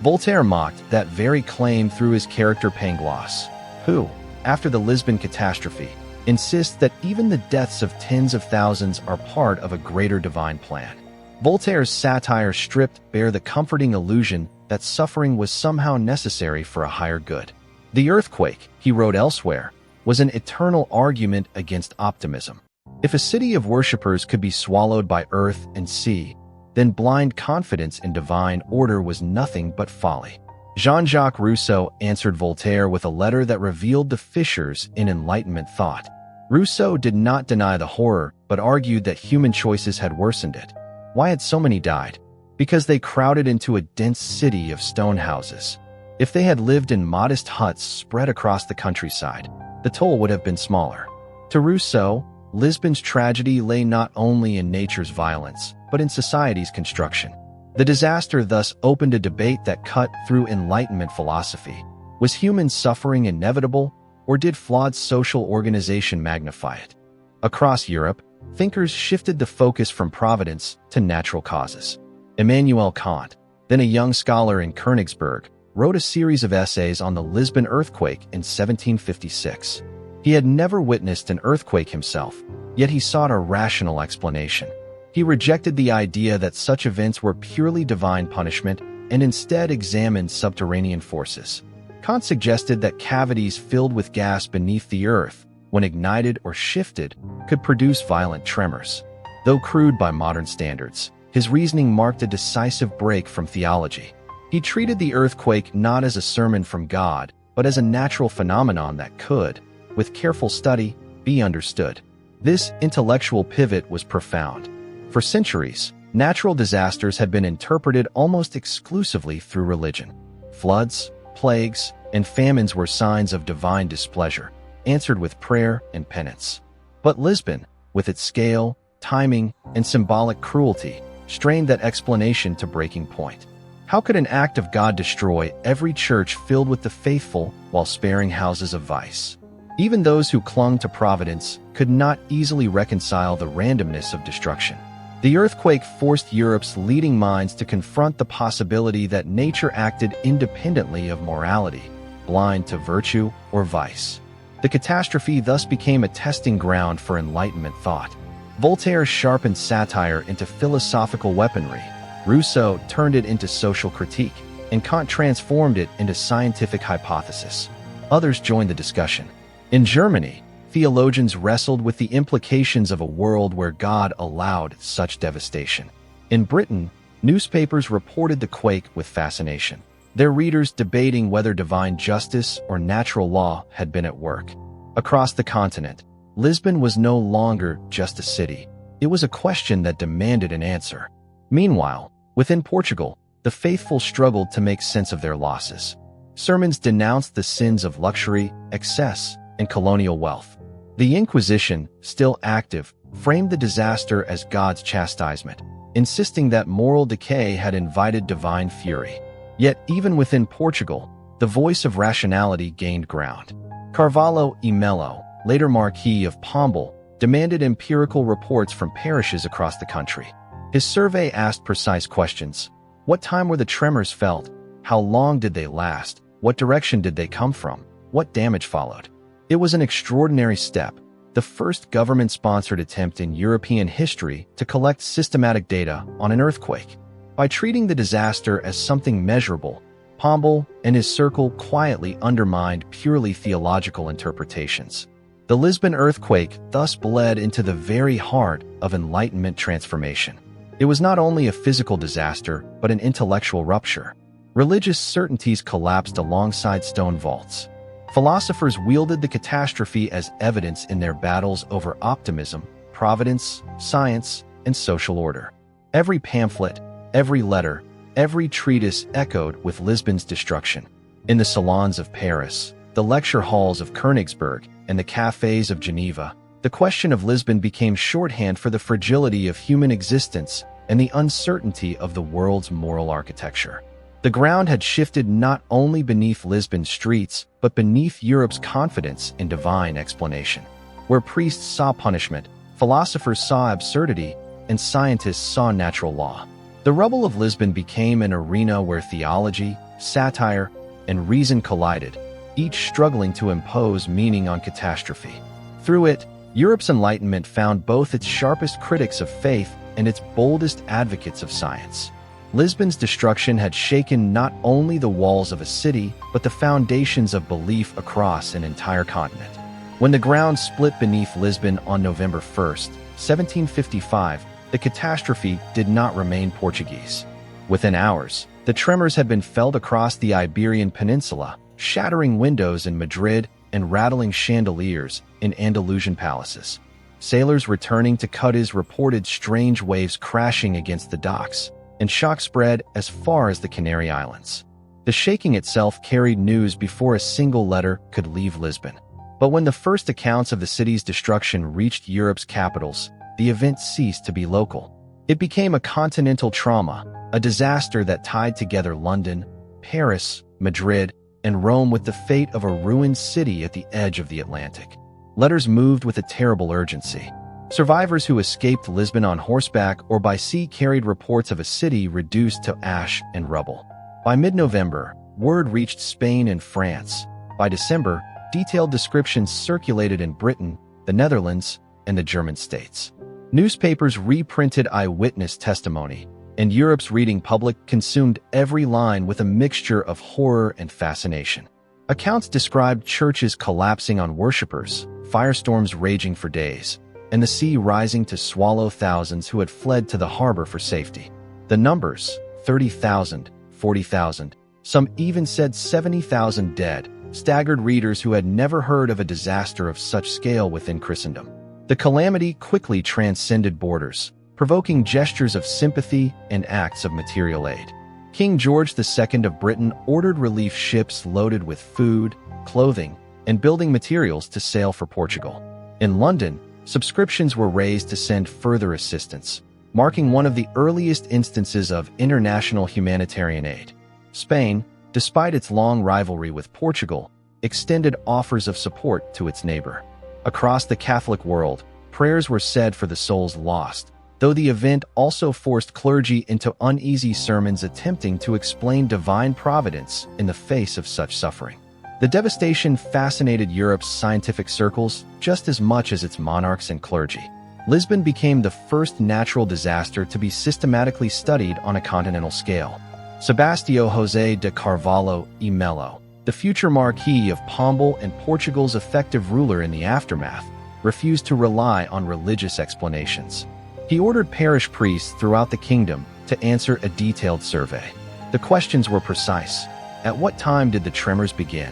Voltaire mocked that very claim through his character Pangloss, who, after the Lisbon catastrophe, insists that even the deaths of tens of thousands are part of a greater divine plan. Voltaire's satire stripped bare the comforting illusion that suffering was somehow necessary for a higher good. The earthquake, he wrote elsewhere, was an eternal argument against optimism. If a city of worshippers could be swallowed by earth and sea, then blind confidence in divine order was nothing but folly. Jean-Jacques Rousseau answered Voltaire with a letter that revealed the fissures in Enlightenment thought. Rousseau did not deny the horror, but argued that human choices had worsened it. Why had so many died? Because they crowded into a dense city of stone houses. If they had lived in modest huts spread across the countryside, the toll would have been smaller. To Rousseau, Lisbon's tragedy lay not only in nature's violence, but in society's construction. The disaster thus opened a debate that cut through Enlightenment philosophy. Was human suffering inevitable, or did flawed social organization magnify it? Across Europe, thinkers shifted the focus from providence to natural causes. Immanuel Kant, then a young scholar in Königsberg, wrote a series of essays on the Lisbon earthquake in 1756. He had never witnessed an earthquake himself, yet he sought a rational explanation. He rejected the idea that such events were purely divine punishment and instead examined subterranean forces. Kant suggested that cavities filled with gas beneath the earth, when ignited or shifted, could produce violent tremors. Though crude by modern standards, his reasoning marked a decisive break from theology. He treated the earthquake not as a sermon from God, but as a natural phenomenon that could, with careful study, be understood. This intellectual pivot was profound. For centuries, natural disasters had been interpreted almost exclusively through religion. Floods, plagues, and famines were signs of divine displeasure, answered with prayer and penance. But Lisbon, with its scale, timing, and symbolic cruelty, strained that explanation to breaking point. How could an act of God destroy every church filled with the faithful while sparing houses of vice? Even those who clung to providence could not easily reconcile the randomness of destruction. The earthquake forced Europe's leading minds to confront the possibility that nature acted independently of morality, blind to virtue or vice. The catastrophe thus became a testing ground for Enlightenment thought. Voltaire sharpened satire into philosophical weaponry, Rousseau turned it into social critique, and Kant transformed it into scientific hypothesis. Others joined the discussion. In Germany, theologians wrestled with the implications of a world where God allowed such devastation. In Britain, newspapers reported the quake with fascination, their readers debating whether divine justice or natural law had been at work. Across the continent, Lisbon was no longer just a city. It was a question that demanded an answer. Meanwhile, within Portugal, the faithful struggled to make sense of their losses. Sermons denounced the sins of luxury, excess, and colonial wealth. The Inquisition, still active, framed the disaster as God's chastisement, insisting that moral decay had invited divine fury. Yet, even within Portugal, the voice of rationality gained ground. Carvalho e Melo, later Marquis of Pombal, demanded empirical reports from parishes across the country. His survey asked precise questions. What time were the tremors felt? How long did they last? What direction did they come from? What damage followed? It was an extraordinary step, the first government-sponsored attempt in European history to collect systematic data on an earthquake. By treating the disaster as something measurable, Pombal and his circle quietly undermined purely theological interpretations. The Lisbon earthquake thus bled into the very heart of Enlightenment transformation. It was not only a physical disaster, but an intellectual rupture. Religious certainties collapsed alongside stone vaults. Philosophers wielded the catastrophe as evidence in their battles over optimism, providence, science, and social order. Every pamphlet, every letter, every treatise echoed with Lisbon's destruction. In the salons of Paris, the lecture halls of Königsberg, and the cafes of Geneva, the question of Lisbon became shorthand for the fragility of human existence and the uncertainty of the world's moral architecture. The ground had shifted not only beneath Lisbon's streets, but beneath Europe's confidence in divine explanation. Where priests saw punishment, philosophers saw absurdity, and scientists saw natural law. The rubble of Lisbon became an arena where theology, satire, and reason collided, each struggling to impose meaning on catastrophe. Through it, Europe's Enlightenment found both its sharpest critics of faith and its boldest advocates of science. Lisbon's destruction had shaken not only the walls of a city, but the foundations of belief across an entire continent. When the ground split beneath Lisbon on November 1st, 1755, the catastrophe did not remain Portuguese. Within hours, the tremors had been felt across the Iberian Peninsula, shattering windows in Madrid and rattling chandeliers in Andalusian palaces. Sailors returning to Cadiz reported strange waves crashing against the docks, and shock spread as far as the Canary Islands. The shaking itself carried news before a single letter could leave Lisbon. But when the first accounts of the city's destruction reached Europe's capitals, the event ceased to be local. It became a continental trauma, a disaster that tied together London, Paris, Madrid, and Rome with the fate of a ruined city at the edge of the Atlantic. Letters moved with a terrible urgency. Survivors who escaped Lisbon on horseback or by sea carried reports of a city reduced to ash and rubble. By mid-November, word reached Spain and France. By December, detailed descriptions circulated in Britain, the Netherlands, and the German states. Newspapers reprinted eyewitness testimony, and Europe's reading public consumed every line with a mixture of horror and fascination. Accounts described churches collapsing on worshippers, firestorms raging for days, and the sea rising to swallow thousands who had fled to the harbor for safety. The numbers, 30,000, 40,000, some even said 70,000 dead, staggered readers who had never heard of a disaster of such scale within Christendom. The calamity quickly transcended borders, provoking gestures of sympathy and acts of material aid. King George II of Britain ordered relief ships loaded with food, clothing, and building materials to sail for Portugal. In London, subscriptions were raised to send further assistance, marking one of the earliest instances of international humanitarian aid. Spain, despite its long rivalry with Portugal, extended offers of support to its neighbor. Across the Catholic world, prayers were said for the souls lost, though the event also forced clergy into uneasy sermons attempting to explain divine providence in the face of such suffering. The devastation fascinated Europe's scientific circles just as much as its monarchs and clergy. Lisbon became the first natural disaster to be systematically studied on a continental scale. Sebastião José de Carvalho e Melo, The future Marquis of Pombal and Portugal's effective ruler in the aftermath refused to rely on religious explanations. He ordered parish priests throughout the kingdom to answer a detailed survey. The questions were precise. At what time did the tremors begin?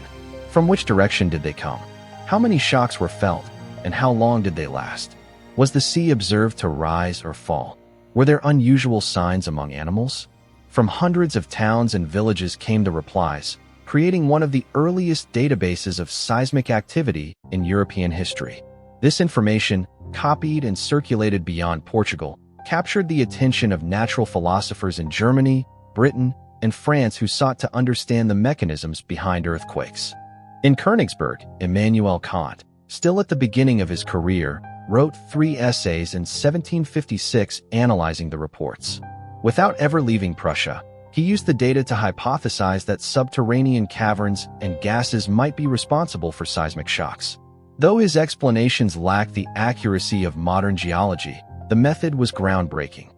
From which direction did they come? How many shocks were felt? And how long did they last? Was the sea observed to rise or fall? Were there unusual signs among animals? From hundreds of towns and villages came the replies, creating one of the earliest databases of seismic activity in European history. This information, copied and circulated beyond Portugal, captured the attention of natural philosophers in Germany, Britain, and France who sought to understand the mechanisms behind earthquakes. In Königsberg, Immanuel Kant, still at the beginning of his career, wrote 3 essays in 1756 analyzing the reports. Without ever leaving Prussia, he used the data to hypothesize that subterranean caverns and gases might be responsible for seismic shocks. Though his explanations lacked the accuracy of modern geology, the method was groundbreaking.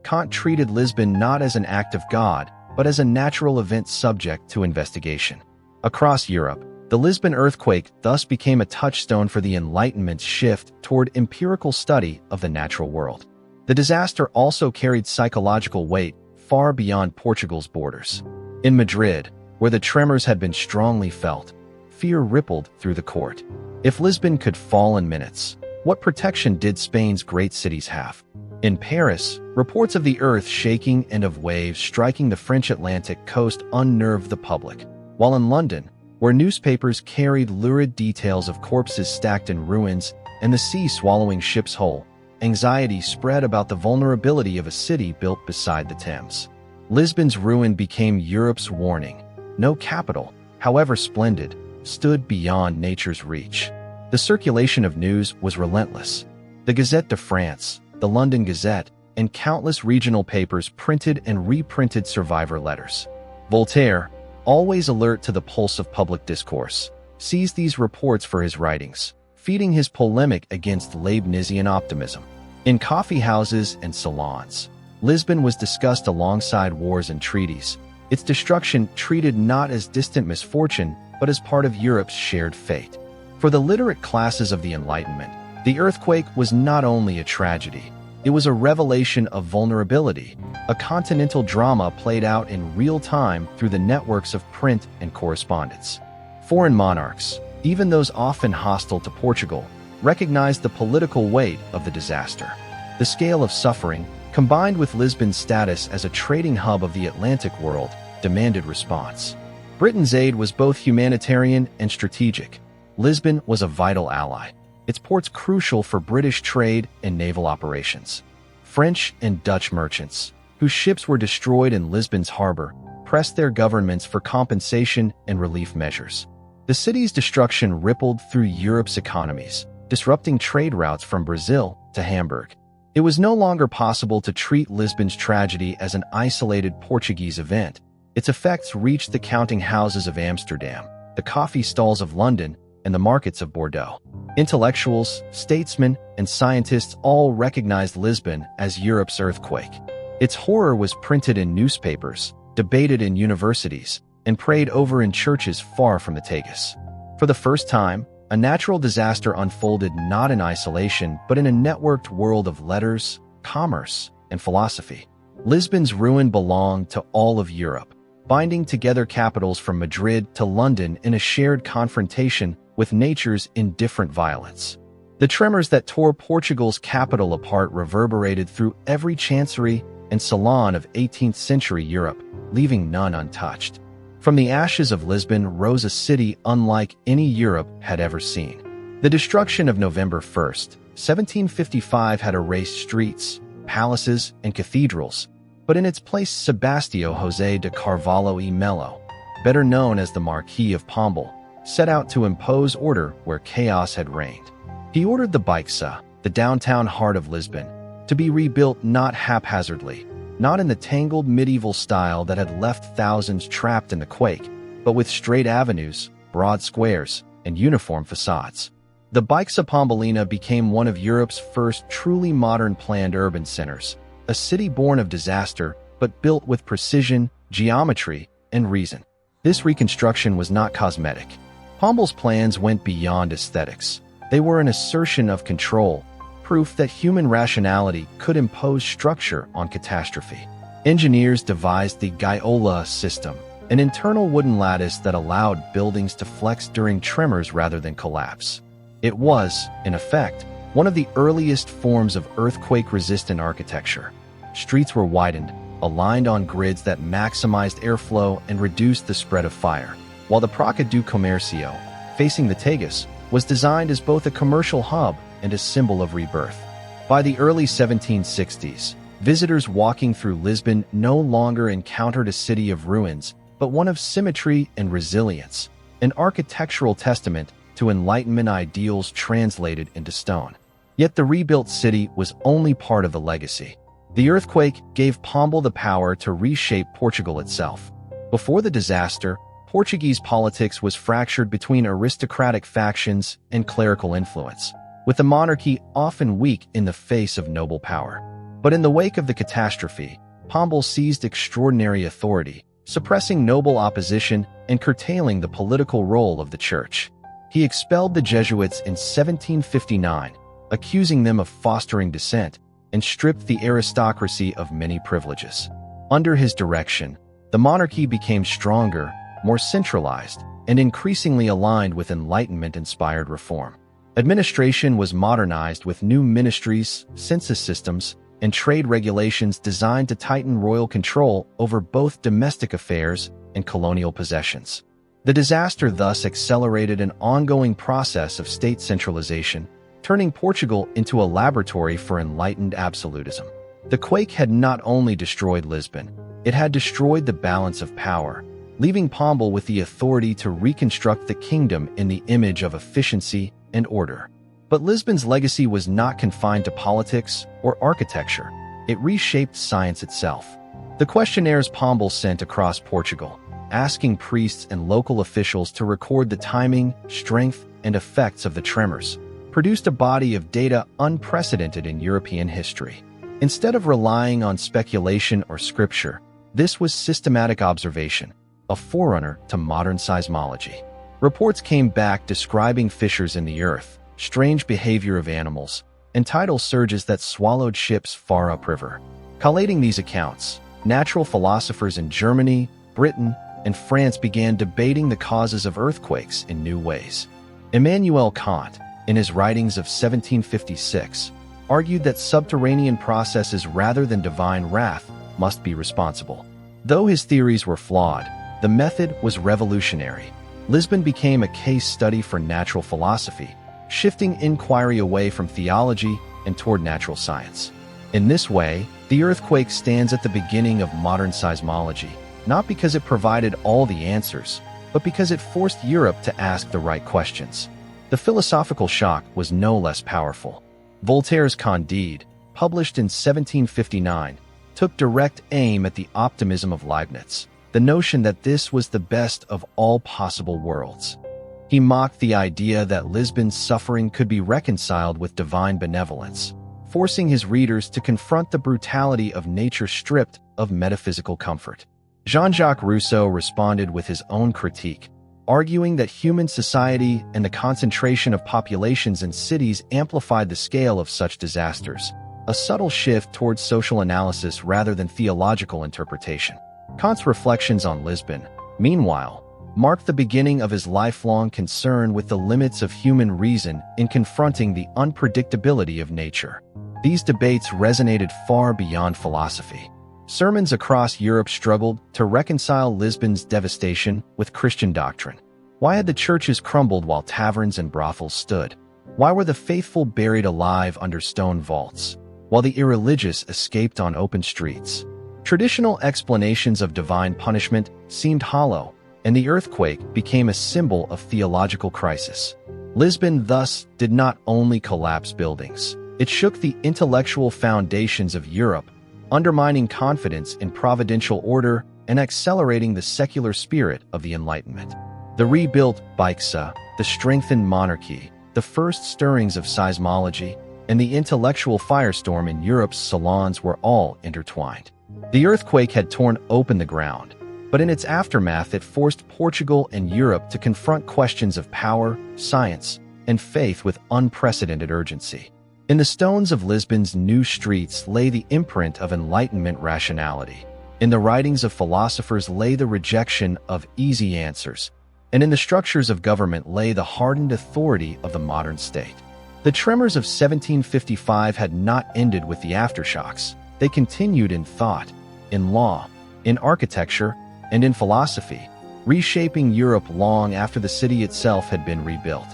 Kant treated Lisbon not as an act of God, but as a natural event subject to investigation. Across Europe, the Lisbon earthquake thus became a touchstone for the Enlightenment's shift toward empirical study of the natural world. The disaster also carried psychological weight far beyond Portugal's borders. In Madrid, where the tremors had been strongly felt, fear rippled through the court. If Lisbon could fall in minutes, what protection did Spain's great cities have? In Paris, reports of the earth shaking and of waves striking the French Atlantic coast unnerved the public, while in London, where newspapers carried lurid details of corpses stacked in ruins and the sea swallowing ships whole, anxiety spread about the vulnerability of a city built beside the Thames. Lisbon's ruin became Europe's warning. No capital, however splendid, stood beyond nature's reach. The circulation of news was relentless. The Gazette de France, the London Gazette, and countless regional papers printed and reprinted survivor letters. Voltaire, always alert to the pulse of public discourse, seized these reports for his writings, feeding his polemic against Leibnizian optimism. In coffee houses and salons, Lisbon was discussed alongside wars and treaties, its destruction treated not as distant misfortune, but as part of Europe's shared fate. For the literate classes of the Enlightenment, the earthquake was not only a tragedy, it was a revelation of vulnerability, a continental drama played out in real time through the networks of print and correspondence. Foreign monarchs, even those often hostile to Portugal, recognized the political weight of the disaster. The scale of suffering, combined with Lisbon's status as a trading hub of the Atlantic world, demanded response. Britain's aid was both humanitarian and strategic. Lisbon was a vital ally, its ports crucial for British trade and naval operations. French and Dutch merchants, whose ships were destroyed in Lisbon's harbor, pressed their governments for compensation and relief measures. The city's destruction rippled through Europe's economies, disrupting trade routes from Brazil to Hamburg. It was no longer possible to treat Lisbon's tragedy as an isolated Portuguese event. Its effects reached the counting houses of Amsterdam, the coffee stalls of London, and the markets of Bordeaux. Intellectuals, statesmen, and scientists all recognized Lisbon as Europe's earthquake. Its horror was printed in newspapers, debated in universities, and prayed over in churches far from the Tagus. For the first time, a natural disaster unfolded not in isolation, but in a networked world of letters, commerce, and philosophy. Lisbon's ruin belonged to all of Europe, binding together capitals from Madrid to London in a shared confrontation with nature's indifferent violence. The tremors that tore Portugal's capital apart reverberated through every chancery and salon of 18th century Europe, leaving none untouched. From the ashes of Lisbon rose a city unlike any Europe had ever seen. The destruction of November 1st, 1755 had erased streets, palaces, and cathedrals, but in its place Sebastio José de Carvalho y Melo, better known as the Marquis of Pombal, set out to impose order where chaos had reigned. He ordered the Baixa, the downtown heart of Lisbon, to be rebuilt not haphazardly, not in the tangled medieval style that had left thousands trapped in the quake, but with straight avenues, broad squares, and uniform facades. The Baixa Pombalina became one of Europe's first truly modern planned urban centers, a city born of disaster but built with precision, geometry, and reason. This reconstruction was not cosmetic. Pomble's plans went beyond aesthetics. They were an assertion of control, proof that human rationality could impose structure on catastrophe. Engineers devised the Gaiola system, an internal wooden lattice that allowed buildings to flex during tremors rather than collapse. It was, in effect, one of the earliest forms of earthquake-resistant architecture. Streets were widened, aligned on grids that maximized airflow and reduced the spread of fire, while the Praça do Comércio, facing the Tagus, was designed as both a commercial hub and a symbol of rebirth. By the early 1760s, visitors walking through Lisbon no longer encountered a city of ruins, but one of symmetry and resilience, an architectural testament to Enlightenment ideals translated into stone. Yet the rebuilt city was only part of the legacy. The earthquake gave Pombal the power to reshape Portugal itself. Before the disaster, Portuguese politics was fractured between aristocratic factions and clerical influence, with the monarchy often weak in the face of noble power. But in the wake of the catastrophe, Pombal seized extraordinary authority, suppressing noble opposition and curtailing the political role of the church. He expelled the Jesuits in 1759, accusing them of fostering dissent, and stripped the aristocracy of many privileges. Under his direction, the monarchy became stronger, more centralized, and increasingly aligned with Enlightenment-inspired reform. Administration was modernized with new ministries, census systems, and trade regulations designed to tighten royal control over both domestic affairs and colonial possessions. The disaster thus accelerated an ongoing process of state centralization, turning Portugal into a laboratory for enlightened absolutism. The quake had not only destroyed Lisbon, it had destroyed the balance of power, leaving Pombal with the authority to reconstruct the kingdom in the image of efficiency and order. But Lisbon's legacy was not confined to politics or architecture. It reshaped science itself. The questionnaires Pombal sent across Portugal, asking priests and local officials to record the timing, strength, and effects of the tremors, produced a body of data unprecedented in European history. Instead of relying on speculation or scripture, this was systematic observation, a forerunner to modern seismology. Reports came back describing fissures in the earth, strange behavior of animals, and tidal surges that swallowed ships far upriver. Collating these accounts, natural philosophers in Germany, Britain, and France began debating the causes of earthquakes in new ways. Immanuel Kant, in his writings of 1756, argued that subterranean processes rather than divine wrath must be responsible. Though his theories were flawed, the method was revolutionary. Lisbon became a case study for natural philosophy, shifting inquiry away from theology and toward natural science. In this way, the earthquake stands at the beginning of modern seismology, not because it provided all the answers, but because it forced Europe to ask the right questions. The philosophical shock was no less powerful. Voltaire's Candide, published in 1759, took direct aim at the optimism of Leibniz, the notion that this was the best of all possible worlds. He mocked the idea that Lisbon's suffering could be reconciled with divine benevolence, forcing his readers to confront the brutality of nature stripped of metaphysical comfort. Jean-Jacques Rousseau responded with his own critique, arguing that human society and the concentration of populations in cities amplified the scale of such disasters, a subtle shift towards social analysis rather than theological interpretation. Kant's reflections on Lisbon, meanwhile, marked the beginning of his lifelong concern with the limits of human reason in confronting the unpredictability of nature. These debates resonated far beyond philosophy. Sermons across Europe struggled to reconcile Lisbon's devastation with Christian doctrine. Why had the churches crumbled while taverns and brothels stood? Why were the faithful buried alive under stone vaults, while the irreligious escaped on open streets? Traditional explanations of divine punishment seemed hollow, and the earthquake became a symbol of theological crisis. Lisbon thus did not only collapse buildings, it shook the intellectual foundations of Europe, undermining confidence in providential order and accelerating the secular spirit of the Enlightenment. The rebuilt Baixa, the strengthened monarchy, the first stirrings of seismology, and the intellectual firestorm in Europe's salons were all intertwined. The earthquake had torn open the ground, but But in its aftermath, it forced Portugal and Europe to confront questions of power, science, and faith with unprecedented urgency. In the stones of Lisbon's new streets lay the imprint of Enlightenment rationality. In the writings of philosophers lay the rejection of easy answers, and in the structures of government lay the hardened authority of the modern state. The tremors of 1755 had not ended with the aftershocks. They continued in thought, in law, in architecture, and in philosophy, reshaping Europe long after the city itself had been rebuilt.